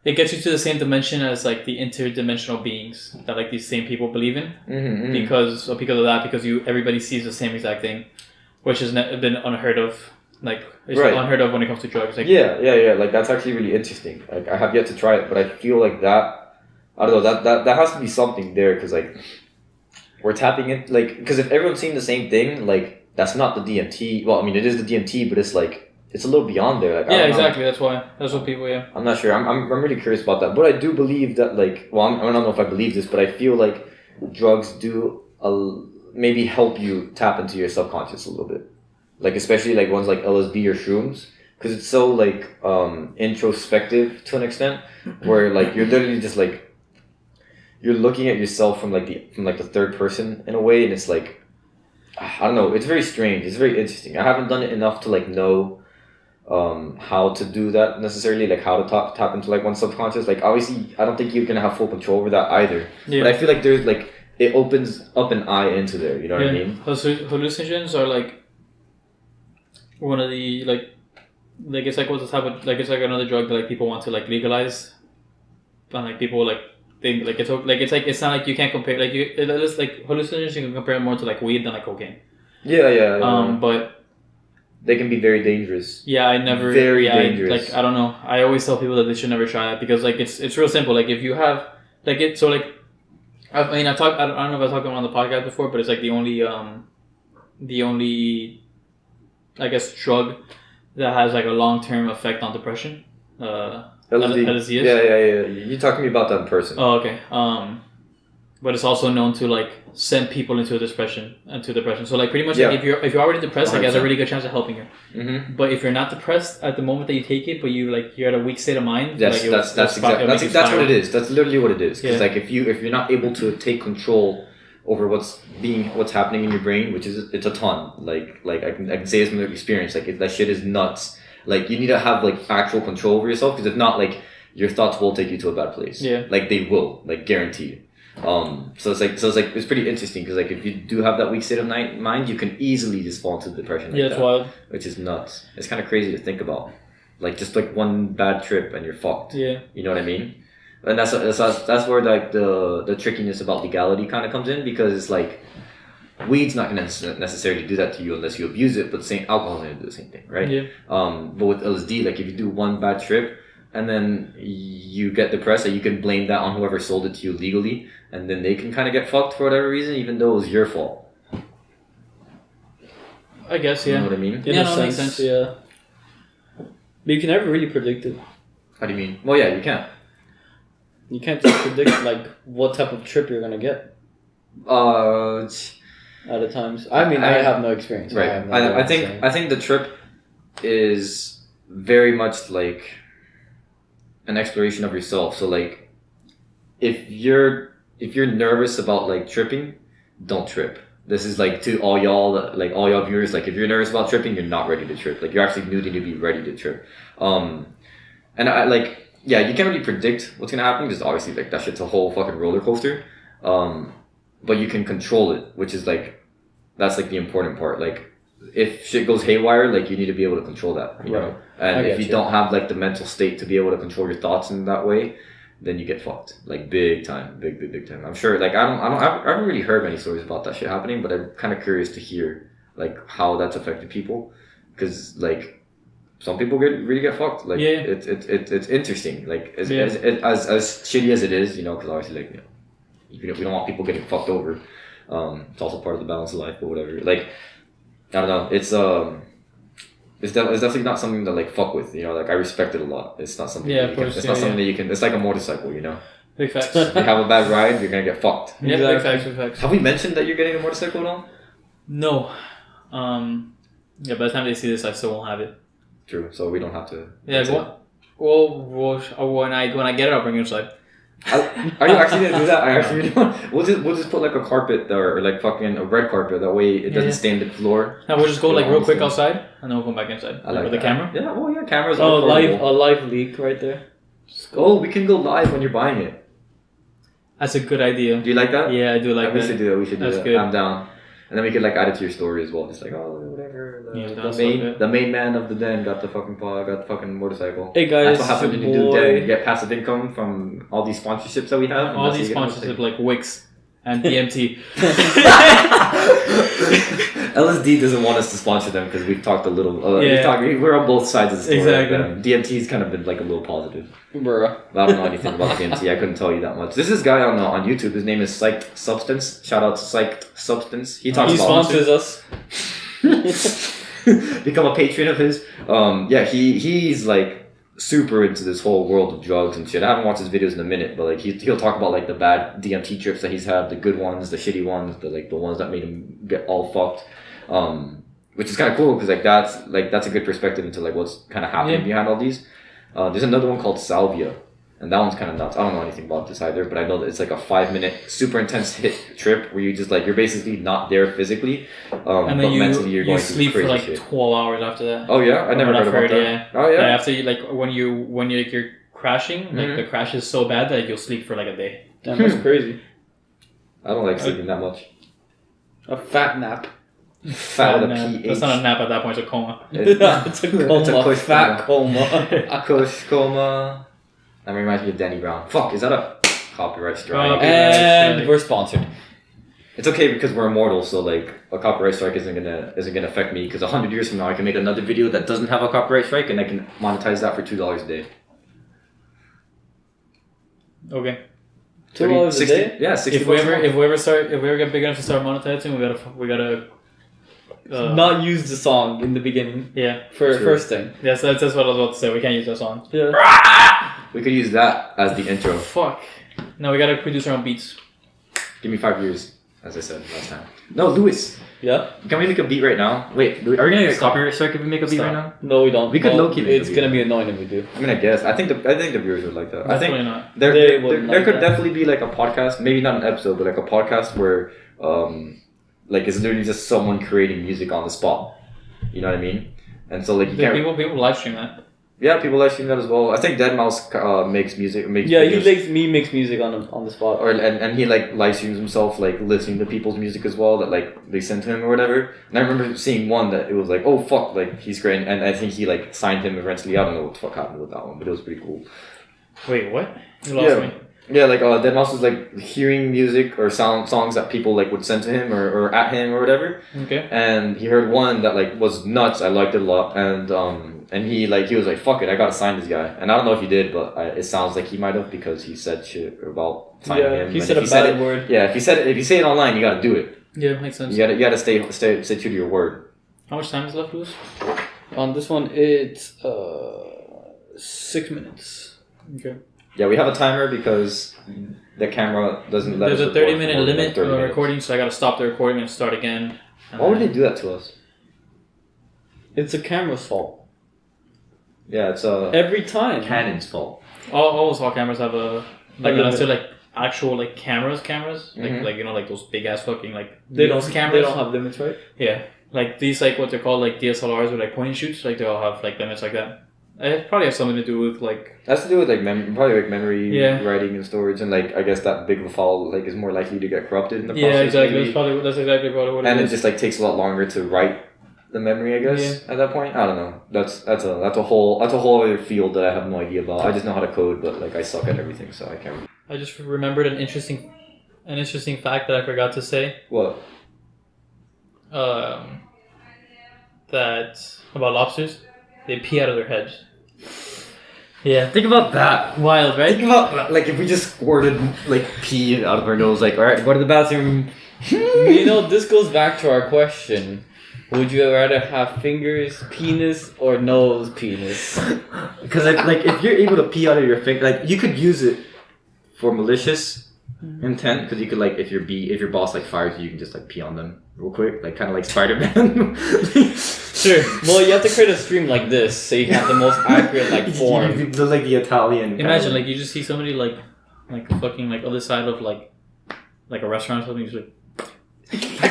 to the same dimension as like the interdimensional beings that like these same people believe in, because of that, because everybody sees the same exact thing, which has been unheard of. Like it's unheard of when it comes to drugs. Like yeah. Like that's actually really interesting. Like I have yet to try it, but I feel like that. I don't know that has to be something there because like we're tapping it like because if everyone's seeing the same thing, like that's not the DMT. Well, I mean it is the DMT, but it's like it's a little beyond there. Like, exactly. That's what people. Yeah. I'm not sure. I'm really curious about that, but I do believe that like I don't know if I believe this, but I feel like drugs do maybe help you tap into your subconscious a little bit, like especially like ones like LSD or shrooms. Because it's so like introspective to an extent, where like you're literally just like you're looking at yourself from the third person in a way, and it's like I don't know. It's very strange. It's very interesting. I haven't done it enough to like know how to do that necessarily, like how to tap into like one's subconscious. Like obviously, I don't think you're gonna have full control over that either. Yeah. But I feel like there's like it opens up an eye into there. You know what I mean? Hallucinogens are like one of the like it's like what's the type of like it's like another drug that like people want to like legalize, and like people like think like it's not like you can't compare like it's like hallucinogens you can compare it more to like weed than like cocaine. Yeah. But they can be very dangerous. Yeah, I never very dangerous. I don't know. I always tell people that they should never try that because like it's real simple. Like if you have like it so like I don't know if I talked about it on the podcast before, but it's like the only I guess drug that has like a long-term effect on depression. LSD. Yeah. You talked to me about that in person. Oh, okay. But it's also known to like send people into depression. So like pretty much like if you're already depressed, like it has a really good chance of helping you. Mm-hmm. But if you're not depressed at the moment that you take it, but you're at a weak state of mind, that's what it is. That's literally what it is. Because like if you're not able to take control over what's happening in your brain, which is it's a ton. Like I can say this from experience. Like that shit is nuts. Like you need to have like actual control over yourself, because if not, like your thoughts will take you to a bad place. Yeah. Like they will, like guaranteed. So it's pretty interesting because like if you do have that weak state of mind, you can easily just fall into depression. Like it's wild. Which is nuts. It's kind of crazy to think about. Like just like one bad trip and you're fucked. Yeah. You know what I mean? And that's where like the trickiness about legality kind of comes in, because it's like weed's not gonna necessarily do that to you unless you abuse it, but alcohol's gonna do the same thing, right? Yeah. But with LSD, like if you do one bad trip and then you get depressed, like you can blame that on whoever sold it to you legally, and then they can kind of get fucked for whatever reason, even though it was your fault. I guess, yeah. You know what I mean? Makes sense. Yeah. But you can never really predict it. How do you mean? Well, yeah, you can. You can't just predict like what type of trip you're gonna get. At the times. I mean, I have no experience. Right. I think the trip is very much like an exploration of yourself. So like, if you're nervous about like tripping, don't trip. This is like to all y'all viewers. Like if you're nervous about tripping, you're not ready to trip. Like you're actually needing to be ready to trip. And I like. Yeah, you can't really predict what's gonna happen, because obviously like that shit's a whole fucking roller coaster. But you can control it, which is like that's like the important part. Like if shit goes haywire, like you need to be able to control that, you know. And if you don't have like the mental state to be able to control your thoughts in that way, then you get fucked. Like big time. Big time. I'm sure like I haven't really heard many stories about that shit happening, but I'm kind of curious to hear like how that's affected people. Because like some people really get fucked. Like it's interesting. Like as shitty as it is, you know, because obviously like we don't want people getting fucked over. It's also part of the balance of life, but whatever. Like I don't know. It's definitely not something to like fuck with. You know, like I respect it a lot. It's not something. It's not something that you can. It's like a motorcycle. You know. Big facts. If you have a bad ride, you're gonna get fucked. Yeah, big facts. Have we mentioned that you're getting a motorcycle now? No. Yeah, by the time they see this, I still won't have it. True. So we don't have to. Yeah. Well, when I get it, I'll bring it inside. Are you actually gonna do that? I actually we'll just put like a carpet there, or like fucking a red carpet. That way it doesn't stain the floor. And we'll just go like real quick outside, and then we'll come back inside. I like with that. the camera. Yeah. Oh yeah, cameras. A live leak right there. Oh, we can go live when you're buying it. That's a good idea. Do you like that? Yeah, I do like that. We should do that. We should do That's that. good. I'm down. And then we could like add it to your story as well. Just like whatever. The main man of the den got the fucking motorcycle. Hey guys, that's what happened when you do den. You get passive income from all these sponsorships that we have. All these sponsorships like Wix and DMT. LSD doesn't want us to sponsor them because we've talked a little. We're on both sides of the story. Exactly. DMT's kind of been like a little positive. Bruh. But I don't know anything about DMT. I couldn't tell you that much. This is guy on YouTube. His name is Psyched Substance. Shout out to Psyched Substance. He sponsors us. Become a patron of his. He's like super into this whole world of drugs and shit. I haven't watched his videos in a minute, but like he'll talk about like the bad DMT trips that he's had, the good ones, the shitty ones, the ones that made him get all fucked. Which is kind of cool because that's a good perspective into like what's kind of happening behind all these. There's another one called Salvia, and that one's kind of nuts. I don't know anything about this either, but I know that it's like a 5-minute super intense hit trip where you just like you're basically not there physically, and then but mentally you're going sleep through for crazy like shit. 12 hours after that. Oh yeah, I never heard about that. Yeah. Oh yeah. After you like when you're crashing, like the crash is so bad that you'll sleep for like a day. Damn, that's crazy. I don't like sleeping that much. A fat nap. Fat with a PH. That's not a nap at that point. It's a coma. It's a coma. It's a kush fat coma. A kush coma. That reminds me of Danny Brown. Fuck, is that a copyright strike? And we're sponsored. It's okay because we're immortal, so like a copyright strike isn't gonna affect me because 100 years from now I can make another video that doesn't have a copyright strike and I can monetize that for $2 a day. Okay. $2 a day? Yeah, 60. If we ever get big enough to start monetizing, we gotta not use the song in the beginning. Yeah. First thing. Yes, that's what I was about to say. We can't use that song. Yeah. We could use that as the intro. Fuck. No, we gotta produce our own beats. Give me 5 years, as I said last time. No, Louis. Yeah? Can we make a beat right now? Wait, are we gonna get a copyright strike if we make a beat right now? No, we don't. We could low-key make It's gonna be annoying if we do. I mean, I guess. I think the viewers would like that. Definitely I think not. There could definitely be like a podcast, maybe not an episode, but like a podcast where like it's literally just someone creating music on the spot. You know what I mean? And so like people live stream that. Yeah, people live stream that as well. I think Deadmau5 makes music. He makes music on the spot. And he like live streams himself like listening to people's music as well that like they sent to him or whatever. And I remember seeing one that it was like, oh fuck, like he's great, and I think he like signed him eventually. I don't know what the fuck happened with that one, but it was pretty cool. Wait, what? You lost me. Yeah, like Deadmau5 was like hearing music or songs that people like would send to him or at him or whatever. Okay. And he heard one that like was nuts. I liked it a lot, and he was like, fuck it, I gotta sign this guy. And I don't know if he did, but it sounds like he might have because he said shit about signing him. He said a bad word. Yeah, if you say it online, you gotta do it. Yeah, makes sense. You gotta stay true to your word. How much time is left, Louis? On this one, it's 6 minutes. Okay. Yeah, we have a timer because the camera doesn't let us. There's a 30-minute limit on the recording, so I gotta stop the recording and start again. Why would they do that to us? It's the camera's fault. Yeah, it's every time. Canon's fault. Almost all cameras have a actual like cameras, like you know, like those big ass fucking like cameras. They don't have limits, right? Yeah, like these like what they're called like DSLRs or like point and shoots, like they all have like limits like that. It probably has something to do with like. It has to do with like probably like memory writing and storage, and like I guess that big of a file like is more likely to get corrupted in the process. Yeah, exactly. Maybe. That's exactly what it is. And it just like takes a lot longer to write the memory, I guess. At that point, I don't know. That's a whole other field that I have no idea about. I just know how to code, but like I suck at everything, so I can't. I just remembered an interesting fact that I forgot to say. What? That about lobsters, they pee out of their heads. Yeah, think about that. Wild, right? Think about like if we just squirted like pee out of our nose, like all right, go to the bathroom. You know, this goes back to our question. Would you rather have fingers, penis, or nose, penis? Because like if you're able to pee out of your finger, like you could use it for malicious intent. Because you could like if your boss like fires you, you can just like pee on them real quick, like kind of like Spider-Man. Sure. Well, you have to create a stream like this, so you have the most accurate like form. You do like the Italian. Imagine like you just see somebody like fucking like other side of like a restaurant or something. Just like.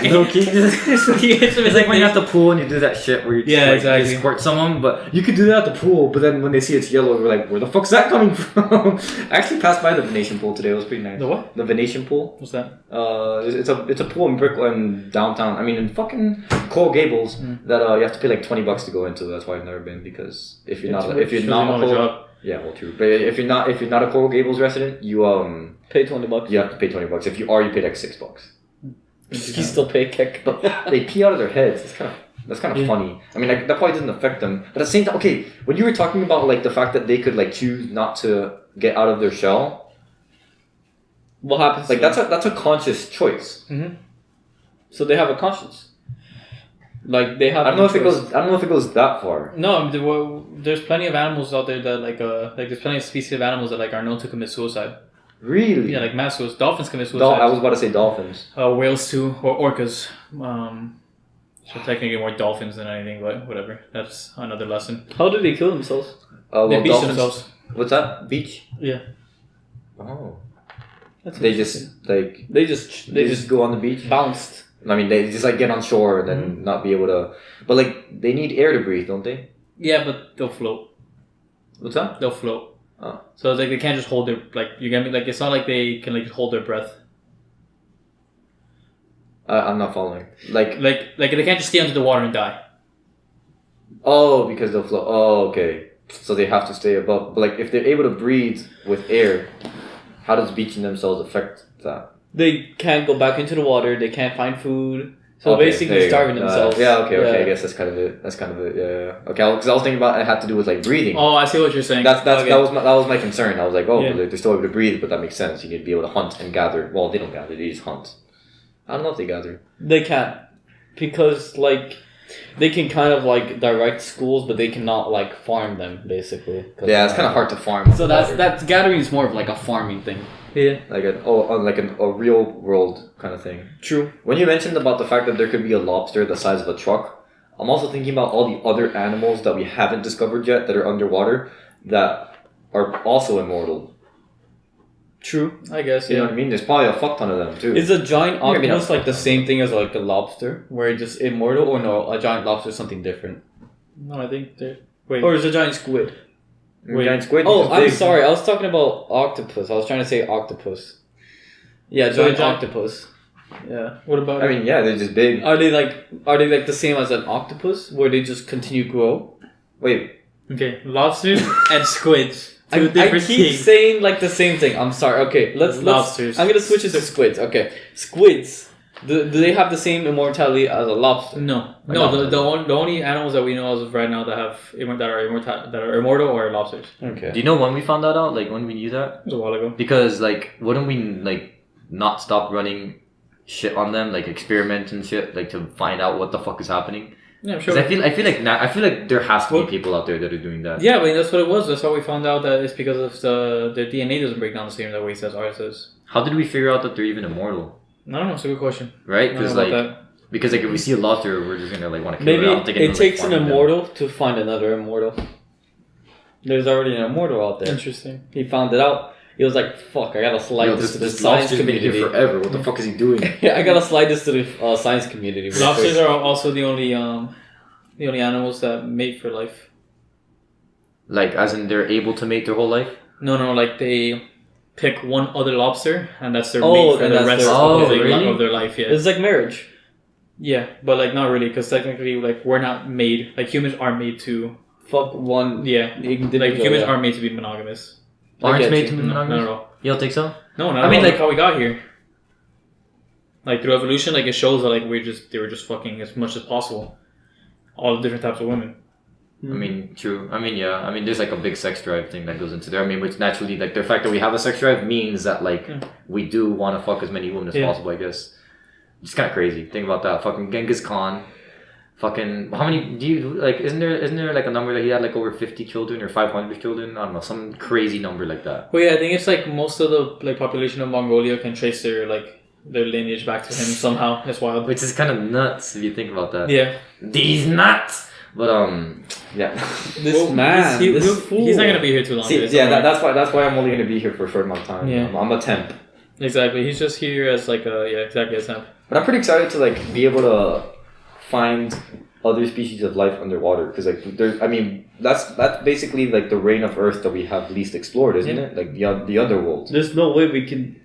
No, it's like when you're at the pool and you do that shit where you just, exactly. you squirt someone, but you could do that at the pool, but then when they see it's yellow, we're like, where the fuck's that coming from? I actually passed by the Venetian pool today. It was pretty nice. The what? The Venetian pool. What's that? It's a pool in Brooklyn downtown. I mean, in fucking Coral Gables that you have to pay like $20 to go into. That's why I've never been, because if you're not a Coral, yeah, well, true. But if you're not a Coral Gables resident, you pay $20. You have to pay $20. If you are, you pay like $6. You still pay kick. But they pee out of their heads. That's kind of funny. I mean, like that probably doesn't affect them. But at the same time, okay, when you were talking about like the fact that they could like choose not to get out of their shell, what happens? Like that's a conscious choice. Mm-hmm. So they have a conscience. Like they have. I don't know if it goes that far. No, there's plenty of animals out there that like there's plenty of species of animals that like are known to commit suicide. Really? Yeah, like mass suicide. Dolphins commit suicide. I was about to say dolphins. Whales too, or orcas. So technically more dolphins than anything, but whatever. That's another lesson. How do they kill themselves? They beach themselves. What's that? Beach? Yeah. Oh. They just go on the beach. Bounced. I mean, they just like get on shore and then not be able to. But like they need air to breathe, don't they? Yeah, but they'll float. What's that? They'll float. Oh. So it's like they can't just hold their you get me? Like it's not like they can like hold their breath. I'm not following. Like they can't just stay under the water and die. Oh, because they'll float. Oh, okay. So they have to stay above. But like if they're able to breathe with air, how does beaching themselves affect that? They can't go back into the water. They can't find food. So basically starving themselves. Okay. I guess that's kind of it. Yeah. Okay, because I was thinking about it had to do with like breathing. Oh, I see what you're saying. That was my concern. I was like, but they're still able to breathe, but that makes sense. You need to be able to hunt and gather. Well, they don't gather. They just hunt. I don't know if they gather. They can't, because like they can kind of like direct schools, but they cannot like farm them basically. Yeah, it's kind of hard to farm. So that's gathering is more of like a farming thing. Yeah, like a real world kind of thing. True. When you mentioned about the fact that there could be a lobster the size of a truck, I'm also thinking about all the other animals that we haven't discovered yet that are underwater that are also immortal. True. I guess. You know what I mean? There's probably a fuck ton of them too. Is a giant octopus like the same thing as like a lobster, where it's just immortal, or no? A giant lobster is something different. No, I think they're. Wait. Or is a giant squid? Giant squid. Oh, I'm sorry. I was talking about octopus. I was trying to say octopus. Yeah, giant octopus. Yeah. What about? I mean, yeah, they're just big. Are they like the same as an octopus, where they just continue to grow? Wait. Okay, lobsters and squids. I keep saying like the same thing. I'm sorry. Okay, let's. Lobsters. I'm gonna switch it to squids. Okay, squids. Do they have the same immortality as a lobster? No. The only animals that we know as of right now that are immortal are lobsters. Okay. Do you know when we found that out? Like when we knew that? It was a while ago. Because like, wouldn't we like not stop running shit on them, like experiment and shit, like to find out what the fuck is happening? Yeah, I'm sure. I feel like there has to be people out there that are doing that. Yeah, but that's what it was. That's how we found out that it's because of their DNA doesn't break down the same way as ours does. How did we figure out that they're even immortal? I don't know. It's a good question. Right? Because if we see a lobster, we're just gonna like want to kill it. Maybe it takes an immortal to find another immortal. There's already an immortal out there. Interesting. He found it out. He was like, "Fuck! I gotta slide this to the science community." Been here forever. What the fuck is he doing? Yeah, I gotta slide this to the science community. Lobsters are also the only animals that mate for life. Like, as in they're able to mate their whole life? No. Like they pick one other lobster, and that's their mate for the rest of their life. Yeah. It's like marriage. Yeah, but like not really, because technically, like we're not made. Like humans aren't made to. Fuck one. Yeah, like humans aren't made to be monogamous. Aren't made to be No, monogamous? not at all. You don't think so? No, not at all. Like how we got here. Like through evolution, like it shows that like they were just fucking as much as possible, all the different types of women. I mean, true. I mean, yeah. I mean, there's like a big sex drive thing that goes into there. I mean, which naturally, like the fact that we have a sex drive means that like we do want to fuck as many women as possible. I guess it's kind of crazy. Think about that. Fucking Genghis Khan. Fucking how many do you like? Isn't there like a number that he had like over 50 children or 500 children? I don't know, some crazy number like that. Well, yeah, I think it's like most of the like population of Mongolia can trace their lineage back to him somehow. That's wild. Which is kind of nuts if you think about that. Yeah, these nuts. But yeah. This man, this fool. He's not gonna be here too long. See, yeah, that's why I'm only gonna be here for a short amount of time. Yeah. I'm a temp. Exactly. He's just here as like a temp. But I'm pretty excited to like be able to find other species of life underwater because like there's, I mean that's basically like the reign of Earth that we have least explored, isn't it? Like the underworld. There's no way we can.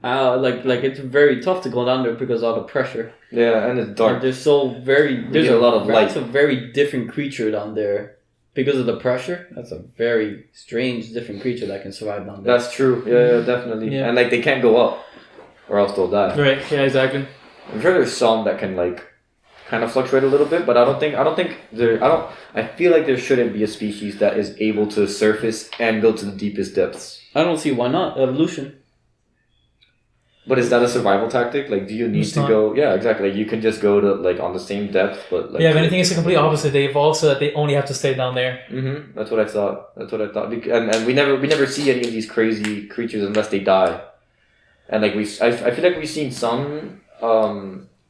Like it's very tough to go down there because of all the pressure. Yeah, and it's dark. And there's a lot of light. It's a very different creature down there because of the pressure. That's a very strange, different creature that can survive down there. That's true. Yeah, definitely. Yeah. And like they can't go up, or else they'll die. Right. Yeah. Exactly. I'm sure there's some that can like kind of fluctuate a little bit, but I feel like there shouldn't be a species that is able to surface and go to the deepest depths. I don't see why not. Evolution. But is that a survival tactic? Like, do you need to go? Yeah, exactly. Like, you can just go to like on the same depth, but like. Yeah, if anything, it's the complete opposite. They evolve so that they only have to stay down there. Mm-hmm. That's what I thought. And we never see any of these crazy creatures unless they die. And like I feel like we've seen some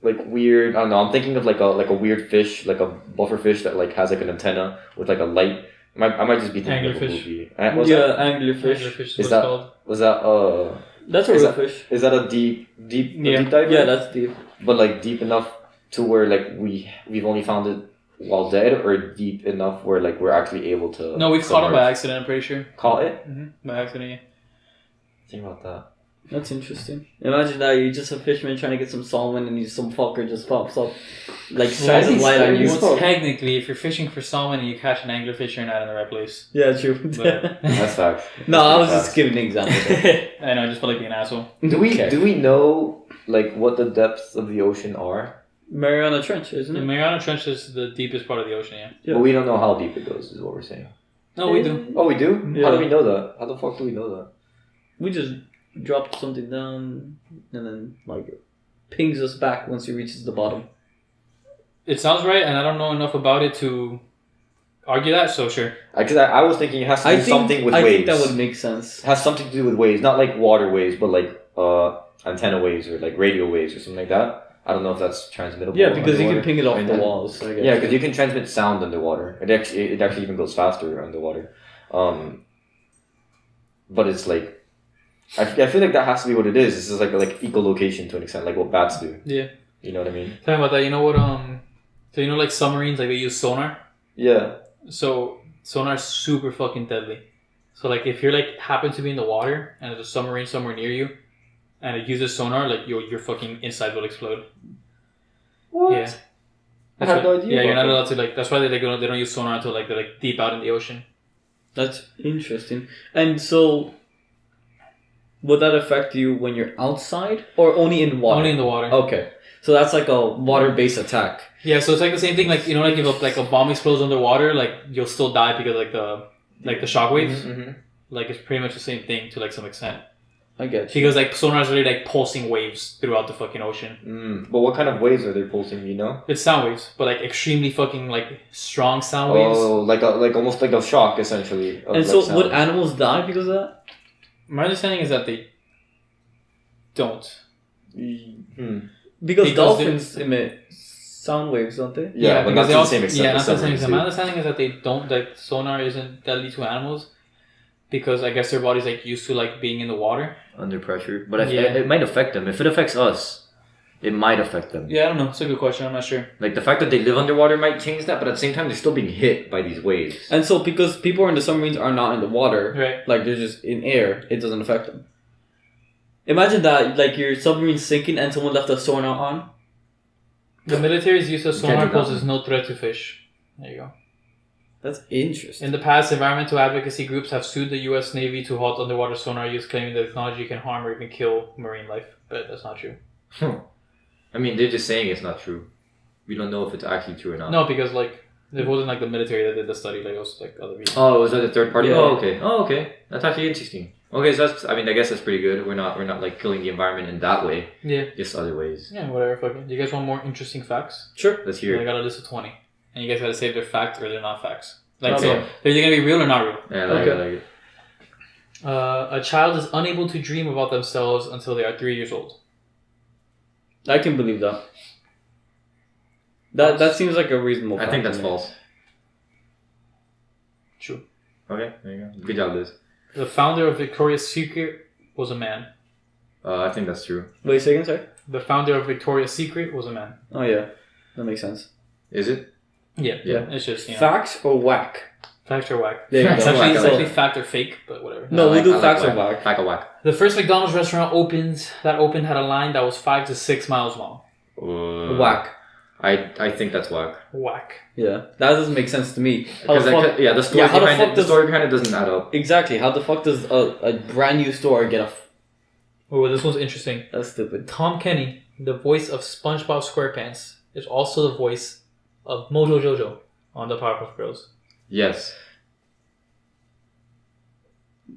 like weird. I don't know. I'm thinking of like a weird fish, like a buffer fish that like has like an antenna with like a light. I might just be thinking of a movie. Anglerfish. Is that was that That's a real fish. Is that a deep dive? Yeah, that's deep. But like deep enough to where like we've only found it while dead, or deep enough where like we're actually able to. No, we've caught it by accident. I'm pretty sure. Caught it? Mm-hmm. By accident, yeah. Think about that. That's interesting. Imagine that you're just a fisherman trying to get some salmon and some fucker just pops up, like shines a light on you. Well, technically, if you're fishing for salmon and you catch an anglerfish, you're not in the right place. Yeah, true. That's facts. No, I was just giving an example. I know, I just felt like being an asshole. Do we know like what the depths of the ocean are? Mariana Trench, isn't it? The Mariana Trench is the deepest part of the ocean, yeah. But we don't know how deep it goes, is what we're saying. No, we do. Oh, we do? Yeah. How do we know that? How the fuck do we know that? We just dropped something down and then like pings us back once it reaches the bottom. It sounds right, and I don't know enough about it to argue that, so sure. Because I was thinking it has to do something with waves. I think that would make sense. It has something to do with waves, not like water waves, but like antenna waves or like radio waves or something like that. I don't know if that's transmittable. Yeah, because you can ping it off the walls. I guess. Yeah, because you can transmit sound underwater. It actually even goes faster underwater. But it's like I feel like that has to be what it is. This is like echolocation to an extent, like what bats do. Yeah. You know what I mean? Talking about that, you know what? So you know, like submarines, like they use sonar. Yeah. So sonar is super fucking deadly. So like if you're like happen to be in the water and there's a submarine somewhere near you, and it uses sonar, like your fucking inside will explode. What? Yeah. I have no idea. Yeah, you're not allowed to like. That's why they don't use sonar until like they're like deep out in the ocean. That's interesting. And so, would that affect you when you're outside or only in water? Only in the water. Okay, so that's like a water-based attack. Yeah, so it's like the same thing. Like like if a bomb explodes underwater, like you'll still die because like the shock waves. Mm-hmm. Like it's pretty much the same thing to like some extent. I get you. Because like sonar is really like pulsing waves throughout the fucking ocean. But what kind of waves are they pulsing? You know? It's sound waves, but like extremely fucking like strong sound waves. Oh, like almost like a shock essentially. And so, would animals die because of that? My understanding is that they don't. Because dolphins emit sound waves, don't they? Yeah, but not to the same extent. Yeah, not to the same extent. My understanding is that they don't. Like sonar isn't deadly to animals. Because I guess their body's like used to like being in the water under pressure, but it might affect them. If it affects us, it might affect them. Yeah, I don't know. It's a good question. I'm not sure. Like the fact that they live underwater might change that, but at the same time, they're still being hit by these waves. And so, because people in the submarines are not in the water, right? Like they're just in air, it doesn't affect them. Imagine that, like your submarine's sinking and someone left a sonar on. The military's use of sonar Can't do poses no threat to fish. There you go. That's interesting. In the past, environmental advocacy groups have sued the U.S. Navy to halt underwater sonar use, claiming the technology can harm or even kill marine life. But that's not true. I mean, they're just saying it's not true. We don't know if it's actually true or not. No, because like it wasn't like the military that did the study. Like it was like other people. Oh, was that a third party? Yeah. Oh, okay. That's actually interesting. Okay, so that's. I mean, I guess that's pretty good. We're not like killing the environment in that way. Yeah. Just other ways. Yeah, whatever. Fuck it. Do you guys want more interesting facts? Sure. Let's hear I it. got a list of 20, and you guys gotta say if they're fact or they're not facts. Like Okay. so, they're either gonna be real or not real. Yeah, Okay. I like it. A child is unable to dream about themselves until they are 3 years old. I can believe that. That seems like a reasonable. I think fact that's to me. false. True. Okay, there you go. Good job, Liz. The founder of Victoria's Secret was a man. I think that's true. Wait, say again, sorry. The founder of Victoria's Secret was a man. Oh yeah, that makes sense. Is it? Yeah. Yeah. It's just, you know, Facts or whack? fact or whack. There you It's go. actually, Whack, it's I like actually that. fact or fake, but whatever. No, I we do like facts or whack. whack. Fact or whack. The first McDonald's restaurant opened had a line that was 5 to 6 miles long. Whack. I think that's whack. Whack. Yeah, that doesn't make sense to me. How Because the fuck? the story Yeah, how the behind fuck it, the does- story behind it doesn't add up. Exactly. How the fuck does a brand new store get a? Oh, this one's interesting. That's stupid. Tom Kenny, the voice of SpongeBob SquarePants, is also the voice of Mojo Jojo on the Powerpuff Girls. Yes.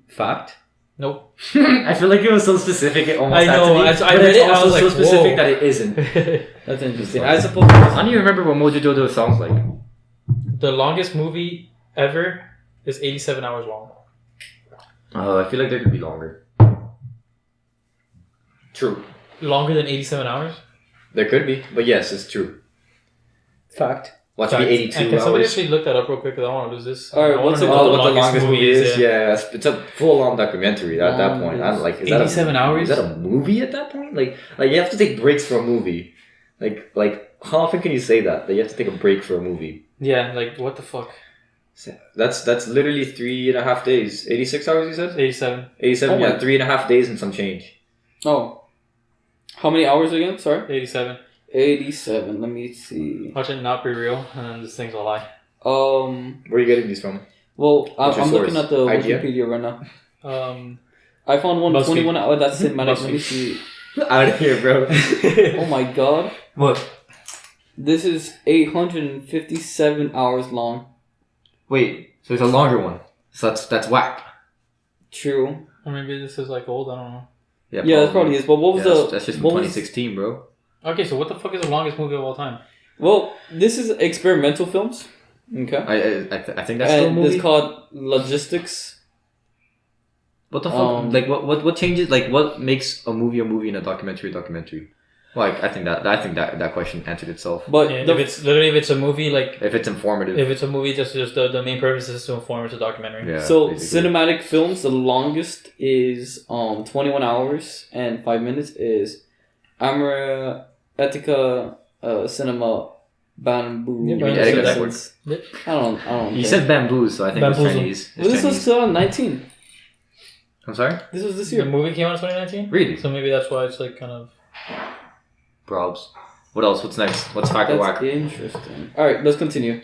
Fact. Nope. I feel like it was so specific. It almost I know, Had to be, I but read it's it, I also was like, so specific whoa. that it isn't. That's interesting. I suppose. I don't even remember what Mojo Jojo sounds like. The longest movie ever is 87 hours long. I feel like there could be longer. True. Longer than 87 hours? There could be, but yes, it's true. Fact. Watch it be And 82 can somebody hours. actually look that up real quick? Because I don't want to lose this. All right, I wanna what's know it Oh, called? what the longest movie is? Yeah. Yeah, it's a full-on documentary at that point. I don't like. Is that 87 hours? Is that a movie at that point? Like you have to take breaks for a movie. Like how often can you say that you have to take a break for a movie? Yeah, like, what the fuck? That's literally 3.5 days. 86 hours, you said? 87. 87. Oh my- Yeah, 3.5 days and some change. Oh. How many hours again? Sorry. 87. 87. Let me see. Watch it not be real, and then this thing's a lie. Where are you getting these from? Well, What's your I'm looking source? at the IGN? Wikipedia right now. Um, I found one BuzzFeed. 21 hours. That's cinematic. Let me BuzzFeed. see. Out of here, bro. Oh my god. What? This is 857 hours long. Wait, so it's a longer one. So that's whack. True. or maybe this is like old, I don't know. Yeah, that probably is. But what was the? That's just from what was- 2016, bro. Okay, so what the fuck is the longest movie of all time? Well, this is experimental films. Okay. I think that's still a And movie. it's called Logistics. What the fuck? Like what changes? Like what makes a movie and a documentary a documentary? Like I think that question answered itself. But Yeah, the, if it's a movie, like If it's informative. if it's a movie, just the main purpose is to inform. It's a documentary. Yeah. so basically. cinematic films, the longest is 21 hours and 5 minutes is Amara Etica Cinema Bamboo. Yeah, You mean Bamboo Etika Networks. Network? I don't. You care. said bamboo, so I think it's Bamboozle. Chinese. It's Well, this was Chinese. 2019. I'm sorry. This was this The year. movie came out in 2019, Really? so maybe that's why it's like kind of. Probs. What else? What's next? What's fact or That's whack? interesting. All right, let's continue.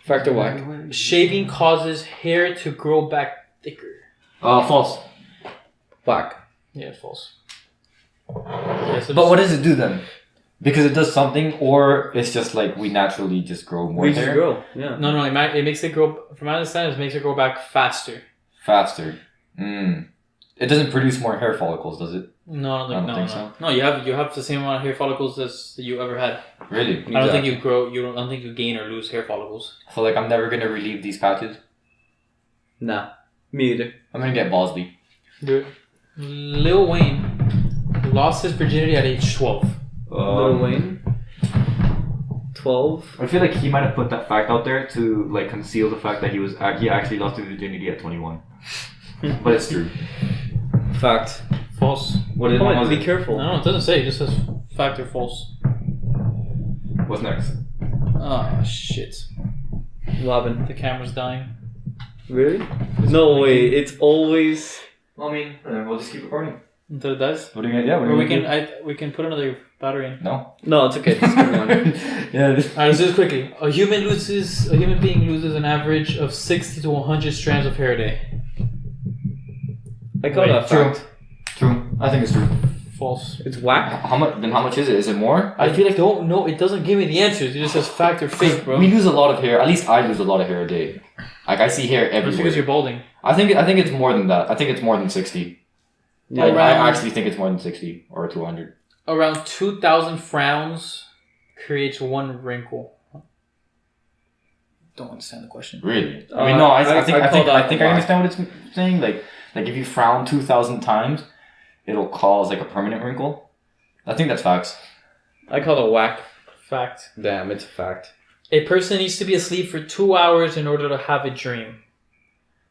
Fact or whack? Shaving causes hair to grow back thicker. False. Whack. Yeah, it's false. Yeah, so But what does it do then? Because it does something, or it's just like we naturally just grow more We just hair grow. Yeah. No, it makes it grow. From my understanding, it makes it grow back faster. faster. It doesn't produce more hair follicles, does it? No, I don't think, think so. No, you have the same amount of hair follicles as you ever had. Really? I don't think you grow. I don't think you gain or lose hair follicles. So like I'm never gonna relieve these patches. Nah. Me either. I'm gonna get Bosley. Dude, Lil Wayne lost his virginity at age 12. Lil Wayne. 12. I feel like he might have put that fact out there to like conceal the fact that he actually lost his virginity at 21. But it's true. Fact. False. What is Oh, was be it? careful. No, it doesn't say. It just says fact or false. What's next? Oh shit! What happened? The camera's dying. Really? No way. It's always. Well, I mean, we'll just keep recording. Until it dies? What are you gonna? Yeah, or we can put another battery in. No, it's okay. Just keep going. yeah. Alright, let's do this quickly. A human being loses an average of 60 to 100 strands of hair a day. I call that fact. True. I think it's true. False. It's whack. How much? Then how much is it? Is it more? I feel like it doesn't give me the answers. It just says fact or fake, bro. We lose a lot of hair. At least I lose a lot of hair a day. Like I see hair everywhere. That's because you're balding. I think it's more than that. I think it's more than 60. Yeah, I actually think it's more than 60 or 200. Around 2,000 frowns creates one wrinkle. Don't understand the question. Really? I mean, no. I think I understand what it's saying. Like if you frown 2,000 times, it'll cause like a permanent wrinkle. I think that's facts. I call it whack. Fact. Damn, it's a fact. A person needs to be asleep for 2 hours in order to have a dream.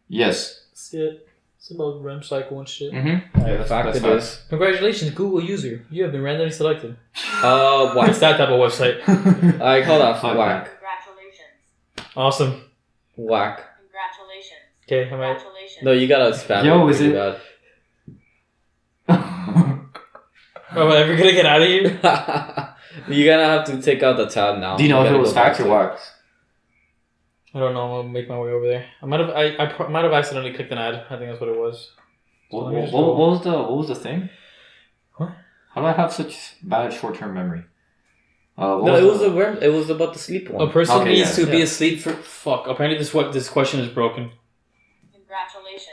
Yes. That's it. It's about REM cycle and shit. Mm-hmm. Yeah, fact it is. Congratulations, Google user. You have been randomly selected. Whack. It's that type of website. I call that whack. Congratulations. Awesome. Whack. Congratulations. Okay, am I? Congratulations. No, you gotta spam it. Yo, is it? Bad. Am I ever gonna get out of here? You're gonna have to take out the tab now. Do you know if gotta it was go back facts or to it. wax? I don't know. I'm gonna make my way over there. I might have accidentally clicked an ad. I think that's what it was. So What let me just was the thing? What? How do I have such bad short-term memory? No, it was about the sleep one. A person Okay, needs yeah, to be asleep for fuck. Apparently, this question is broken. Congratulations.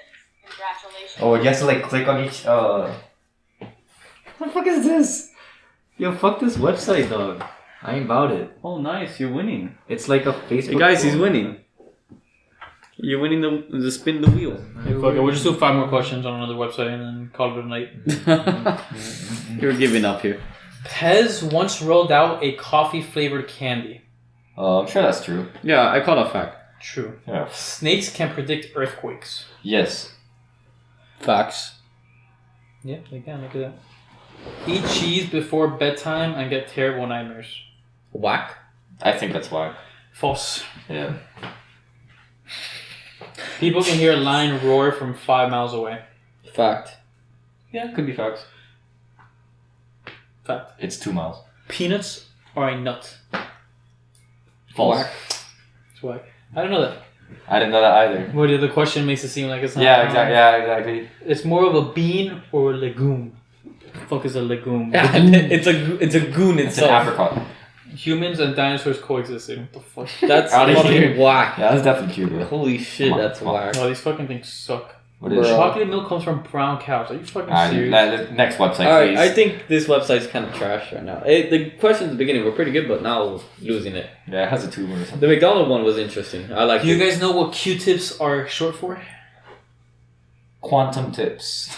Congratulations. Oh, you have to like click on each. What the fuck is this? Yo, fuck this website, dog. I ain't about it. Oh, nice! You're winning. It's like a Facebook. Hey guys, he's form. winning. You're winning the spin the wheel. Hey, fuck it. We'll just do 5 more questions on another website and then call it a night. You're giving up here. Pez once rolled out a coffee flavored candy. I'm sure that's true. Yeah, I call that fact. True. Yeah. Snakes can predict earthquakes. Yes. Facts. Yeah, they can. Look at that. Eat cheese before bedtime and get terrible nightmares. Whack. I think that's why. False. Yeah. People can hear a lion roar from 5 miles away. Fact. Yeah, could be facts. Fact. It's 2 miles. Peanuts are a nut. False. Whack. It's whack. I don't know that. I didn't know that either. Well, the question makes it seem like it's not. Yeah, exactly. Yeah, exactly. It's more of a bean or a legume. What the fuck is a legume? it's a goon It's an itself. apricot. Humans and dinosaurs coexisting. What the fuck? That's Out of here. fucking whack. Yeah, that's definitely cute, bro. Holy shit, Come on, that's come on. whack. No, these fucking things suck. What is Bro. Chocolate milk comes from brown cows. Are you fucking serious? Next website, Alright, please. I think this website's kind of trash right now. The questions at the beginning were pretty good, but now losing it. Yeah, it has a 2 or something. The McDonald's one was interesting. I like Do you it. guys know what Q-tips are short for? Quantum tips.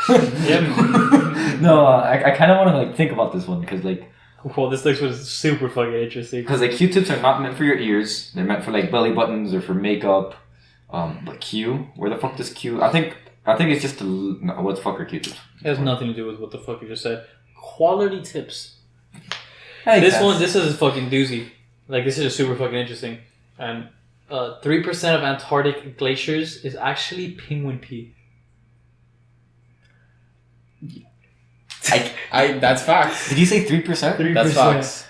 Yeah. No, I kind of want to like think about this one because like Well, this next one is super fucking interesting. like Q-tips are not meant for your ears. They're meant for like belly buttons or for makeup. But Q, where the fuck does Q? I think it's just what the fuck are Q-tips? It has nothing to do with what the fuck you just said. Quality tips. Hey, This that's- one, this is a fucking doozy. Like, this is just super fucking interesting. And 3% of Antarctic glaciers is actually penguin pee. That's facts. Did you say 3%? That's facts.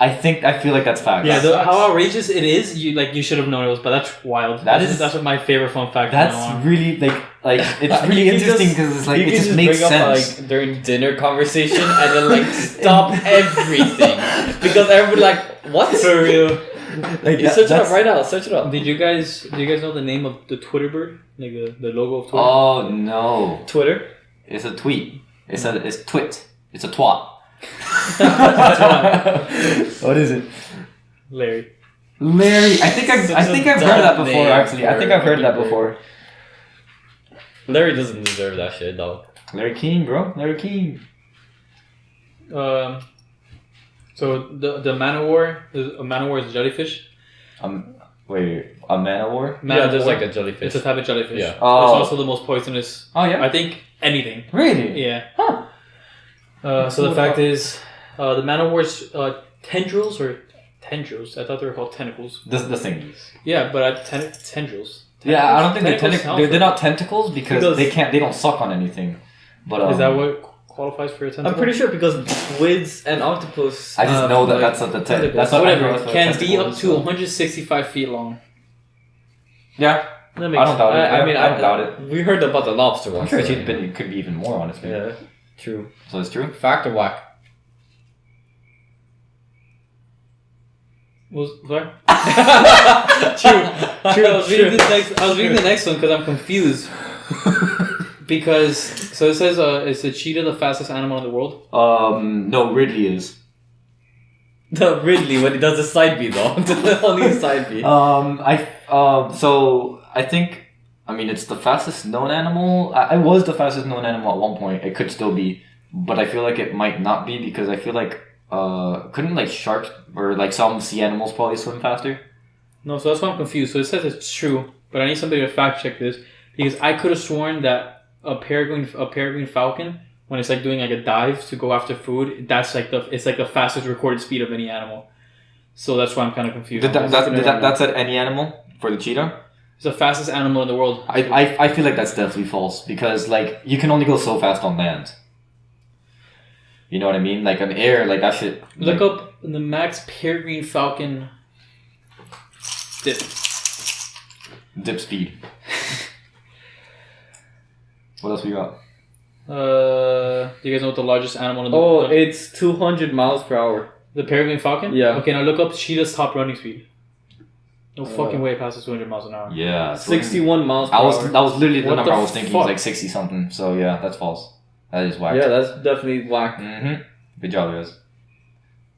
I feel like that's facts. Yeah, That's how outrageous it is, you should have known it was, but that's wild. That's what my favorite fun fact from now That's on. really it's really You can interesting just- because it's like You it can just makes bring up sense. like during dinner conversation and then like stop everything because everybody like what? For real. Like, You search it up right now. Search it up. Do you guys know the name of the Twitter bird? Like the logo of Twitter? Oh no! Twitter. It's a tweet. It's twit. It's a twat. What is it? Larry. Larry. I think I've Such heard a that dumb before. name Actually, I for think I've heard that fucking before. Larry doesn't deserve that shit, dog. Larry King, bro. Larry King. So the man-o-war is a jellyfish. Wait, a man of war? Yeah, there's Man-o-war. like a jellyfish. It's a type of jellyfish. Yeah. Oh. It's also the most poisonous. Oh yeah. I think anything. Really? Yeah. Huh. So the fact is, the man-o-war's tendrils. I thought they were called tentacles. The thingies. Yeah, but tendrils. Yeah, I don't think Tentacles they're sounds they're not tentacles because Because- they don't suck on anything. But is that what qualifies for a tentacle? I'm pretty sure because squids and octopus. I just know that that's what the tentacles. that's what Whatever. I know. Can be up to 165 feet long. Yeah, That makes, I don't doubt it. I mean, I don't doubt it. We heard about the lobster one. I'm sure it could be even more, honestly. Yeah, true. So it's true. Fact or whack? What was sorry? True. I was reading the next one because I'm confused. Because so it says is the cheetah the fastest animal in the world? No, Ridley is. No, Ridley, when he does the side B though. Only side B. So I think, I mean, it's the fastest known animal. I was the fastest known animal at one point. It could still be, but I feel like it might not be because I feel like couldn't like sharks or like some sea animals probably swim faster? No, so that's why I'm confused. So it says it's true, but I need somebody to fact check this because I could have sworn that a peregrine falcon, when it's like doing like a dive to go after food, that's like it's like the fastest recorded speed of any animal. So that's why I'm kind of confused. That's at any animal for the cheetah? It's the fastest animal in the world. I feel like that's definitely false because like you can only go so fast on land. You know what I mean? Like on air, like that shit. Look up the max peregrine falcon dip speed. What else we got? Do you guys know what the largest animal in the world? Oh, it's 200 miles per hour. The peregrine falcon? Yeah. Okay, now look up cheetah's top running speed. No fucking way it passes 200 miles an hour. Yeah. 61 miles per hour. That was literally the What number the I was thinking. fuck? It was like 60 something. So yeah, that's false. That is whack. Yeah, that's definitely whack. Mm-hmm. Good job, guys.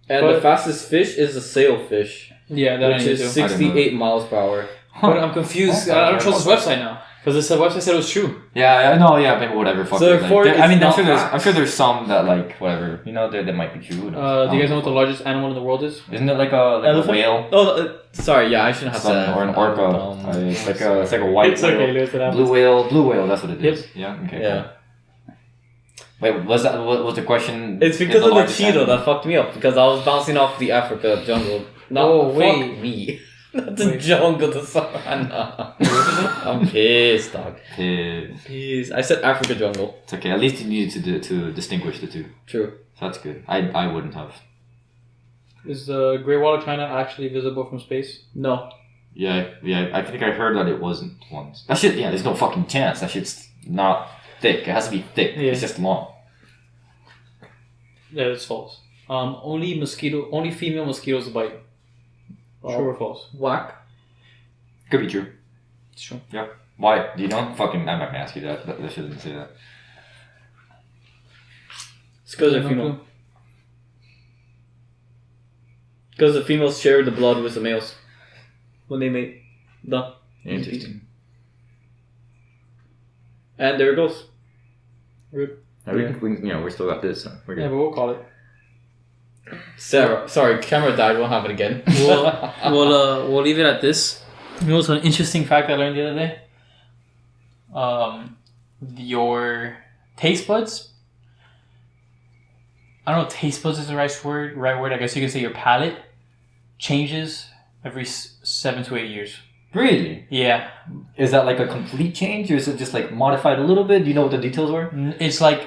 And the fastest fish is the sailfish, Yeah, that which I need is to. 68 miles per hour. But I'm confused. I don't trust this website now. Because this website said it was true. Yeah, no, yeah, maybe whatever. Fuck So it. therefore, Like, I mean, it's I'm not sure there's some that like whatever. You know, that might be true. Do you guys know what the largest animal in the world is? Isn't it like a Elephant? whale? Oh, sorry, yeah, I shouldn't have said that. Or an orca? It's like a white It's whale. okay, Lewis, it happens. Blue whale. That's what it is. Yep. Yeah. Okay. Yeah. Cool. Wait, was the question? It's because of the largest cheetah animal? that fucked me up because I was bouncing off the Africa jungle. Not Oh, fuck wait. me. Not the Wait. jungle, the savannah. I'm pissed, dog. It's Pissed. I said Africa jungle. okay. At least you needed to distinguish the two. True. So that's good. I wouldn't have. Is the Great Wall of China actually visible from space? No. Yeah. I think I heard that it wasn't once. That shit. Yeah. There's no fucking chance. That shit's not thick. It has to be thick. Yeah. It's just long. Yeah, it's false. Only female mosquitoes bite. True or false? Whack. Could be true. It's true. Yeah. Why? Do you know? Fucking, I'm not gonna ask you that. I shouldn't say that. It's because No the female. clue. Because the females share the blood with the males when they mate. Duh. Interesting. And there it goes. Rip. We still got this. So we're Yeah, good. but we'll call it. Sarah, sorry, camera died. Won't happen again. We'll leave it at this. You know what's an interesting fact I learned the other day? Your taste buds. I don't know if taste buds is the right word. I guess you could say your palate changes every 7 to 8 years. Really? Yeah. Is that like a complete change, or is it just like modified a little bit? Do you know what the details were? It's like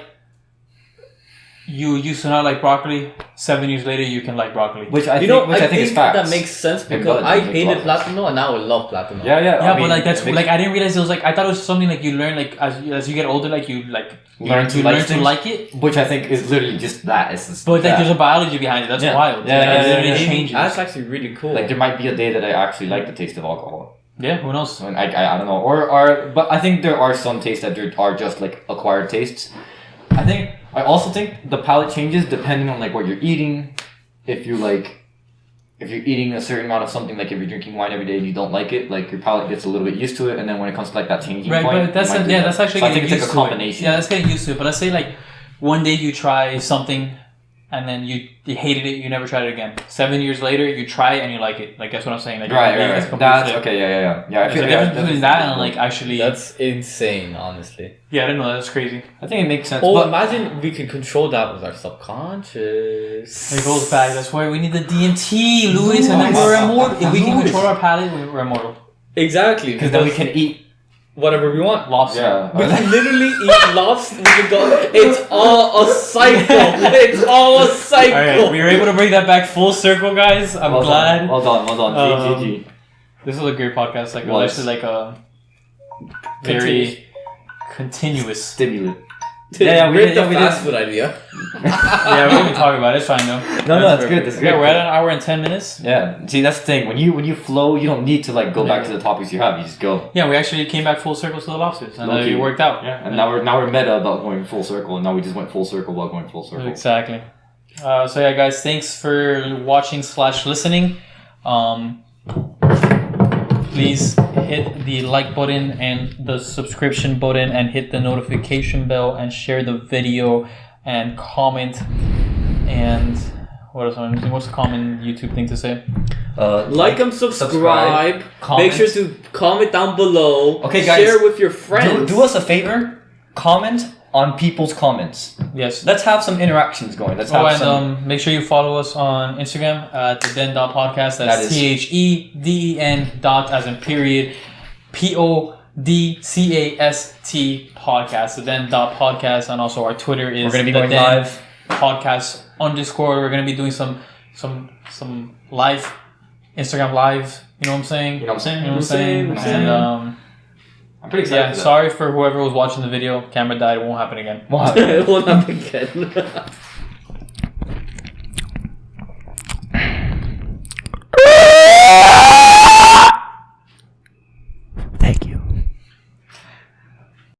you used to not like broccoli. 7 years later, you can like broccoli. Which I think is facts. that makes sense It because does, I it makes a lot hated of sense. Platino and now I love Platino. Yeah. Yeah, I mean, but like that's it makes- like I didn't realize it was like I thought it was something like you learn like as you get older like you Learn to like it. Which I think is literally just that. It's just But like that. there's a biology behind it. That's Yeah. wild. Yeah, Like, yeah, it literally yeah, yeah. changes. That's actually really cool. Like there might be a day that I actually like the taste of alcohol. Yeah, who knows? So I don't know, or but I think there are some tastes that are just like acquired tastes. I also think the palate changes depending on like what you're eating. If you're eating a certain amount of something, like if you're drinking wine every day and you don't like it, like your palate gets a little bit used to it, and then when it comes to like that changing Right, point, but that's you might do that. that's actually So I getting think it's used like a to combination. it. Yeah, that's getting used to it. But let's say like one day you try something and then you hated it, you never tried it again. 7 years later, you try it and you like it. Like that's what I'm saying. Like Right. it's complete That's flip. okay. Yeah. I There's feel a yeah, difference between that's that and cool. like actually. That's insane, honestly. Yeah, I didn't know that. That's crazy. I think it makes sense. Oh, but imagine we could control that with our subconscious. It goes back. That's why we need the DMT, Luis, and then we're immortal. If we can control our palate, we're immortal. Exactly. because then we can eat whatever we want. Lobster. Yeah. We can literally eat lobster. We can go. It's all a cycle. It's all a cycle. Alright, we were able to bring that back full circle, guys. I'm glad. Well done. GG. This was a great podcast. Like, actually, like a very continuous. Stimulant. Yeah, we did the fast food idea. Yeah, we didn't talk about it. It's fine though. No, that's good. That's good. Yeah, we're at an hour and 10 minutes. Yeah. See, that's the thing. When you flow, you don't need to like go back to the topics you have. You just go. Yeah, we actually came back full circle to the lobsters, and it worked out. Yeah. And now we're meta about going full circle, and now we just went full circle while going full circle. Exactly. So yeah, guys, thanks for watching / listening. Please hit the like button and the subscription button and hit the notification bell and share the video and comment. And what else? What's a common YouTube thing to say? Like and subscribe. Comment. Make sure to comment down below. Okay, guys. Share with your friends. Do us a favor. Comment on people's comments. Yes. Let's have some interactions going. Let's have some. Make sure you follow us on Instagram at theden.podcast. That's THEDEN as in period PODCAST podcast. Theden.podcast, and also our Twitter is. We're gonna be going live. Podcast _ We're gonna be doing some live Instagram live. You know what I'm saying? You know what I'm saying? You know what I'm saying? And I'm pretty excited. yeah, sorry for whoever was watching the video. Camera died. It won't happen again. What? It won't happen again.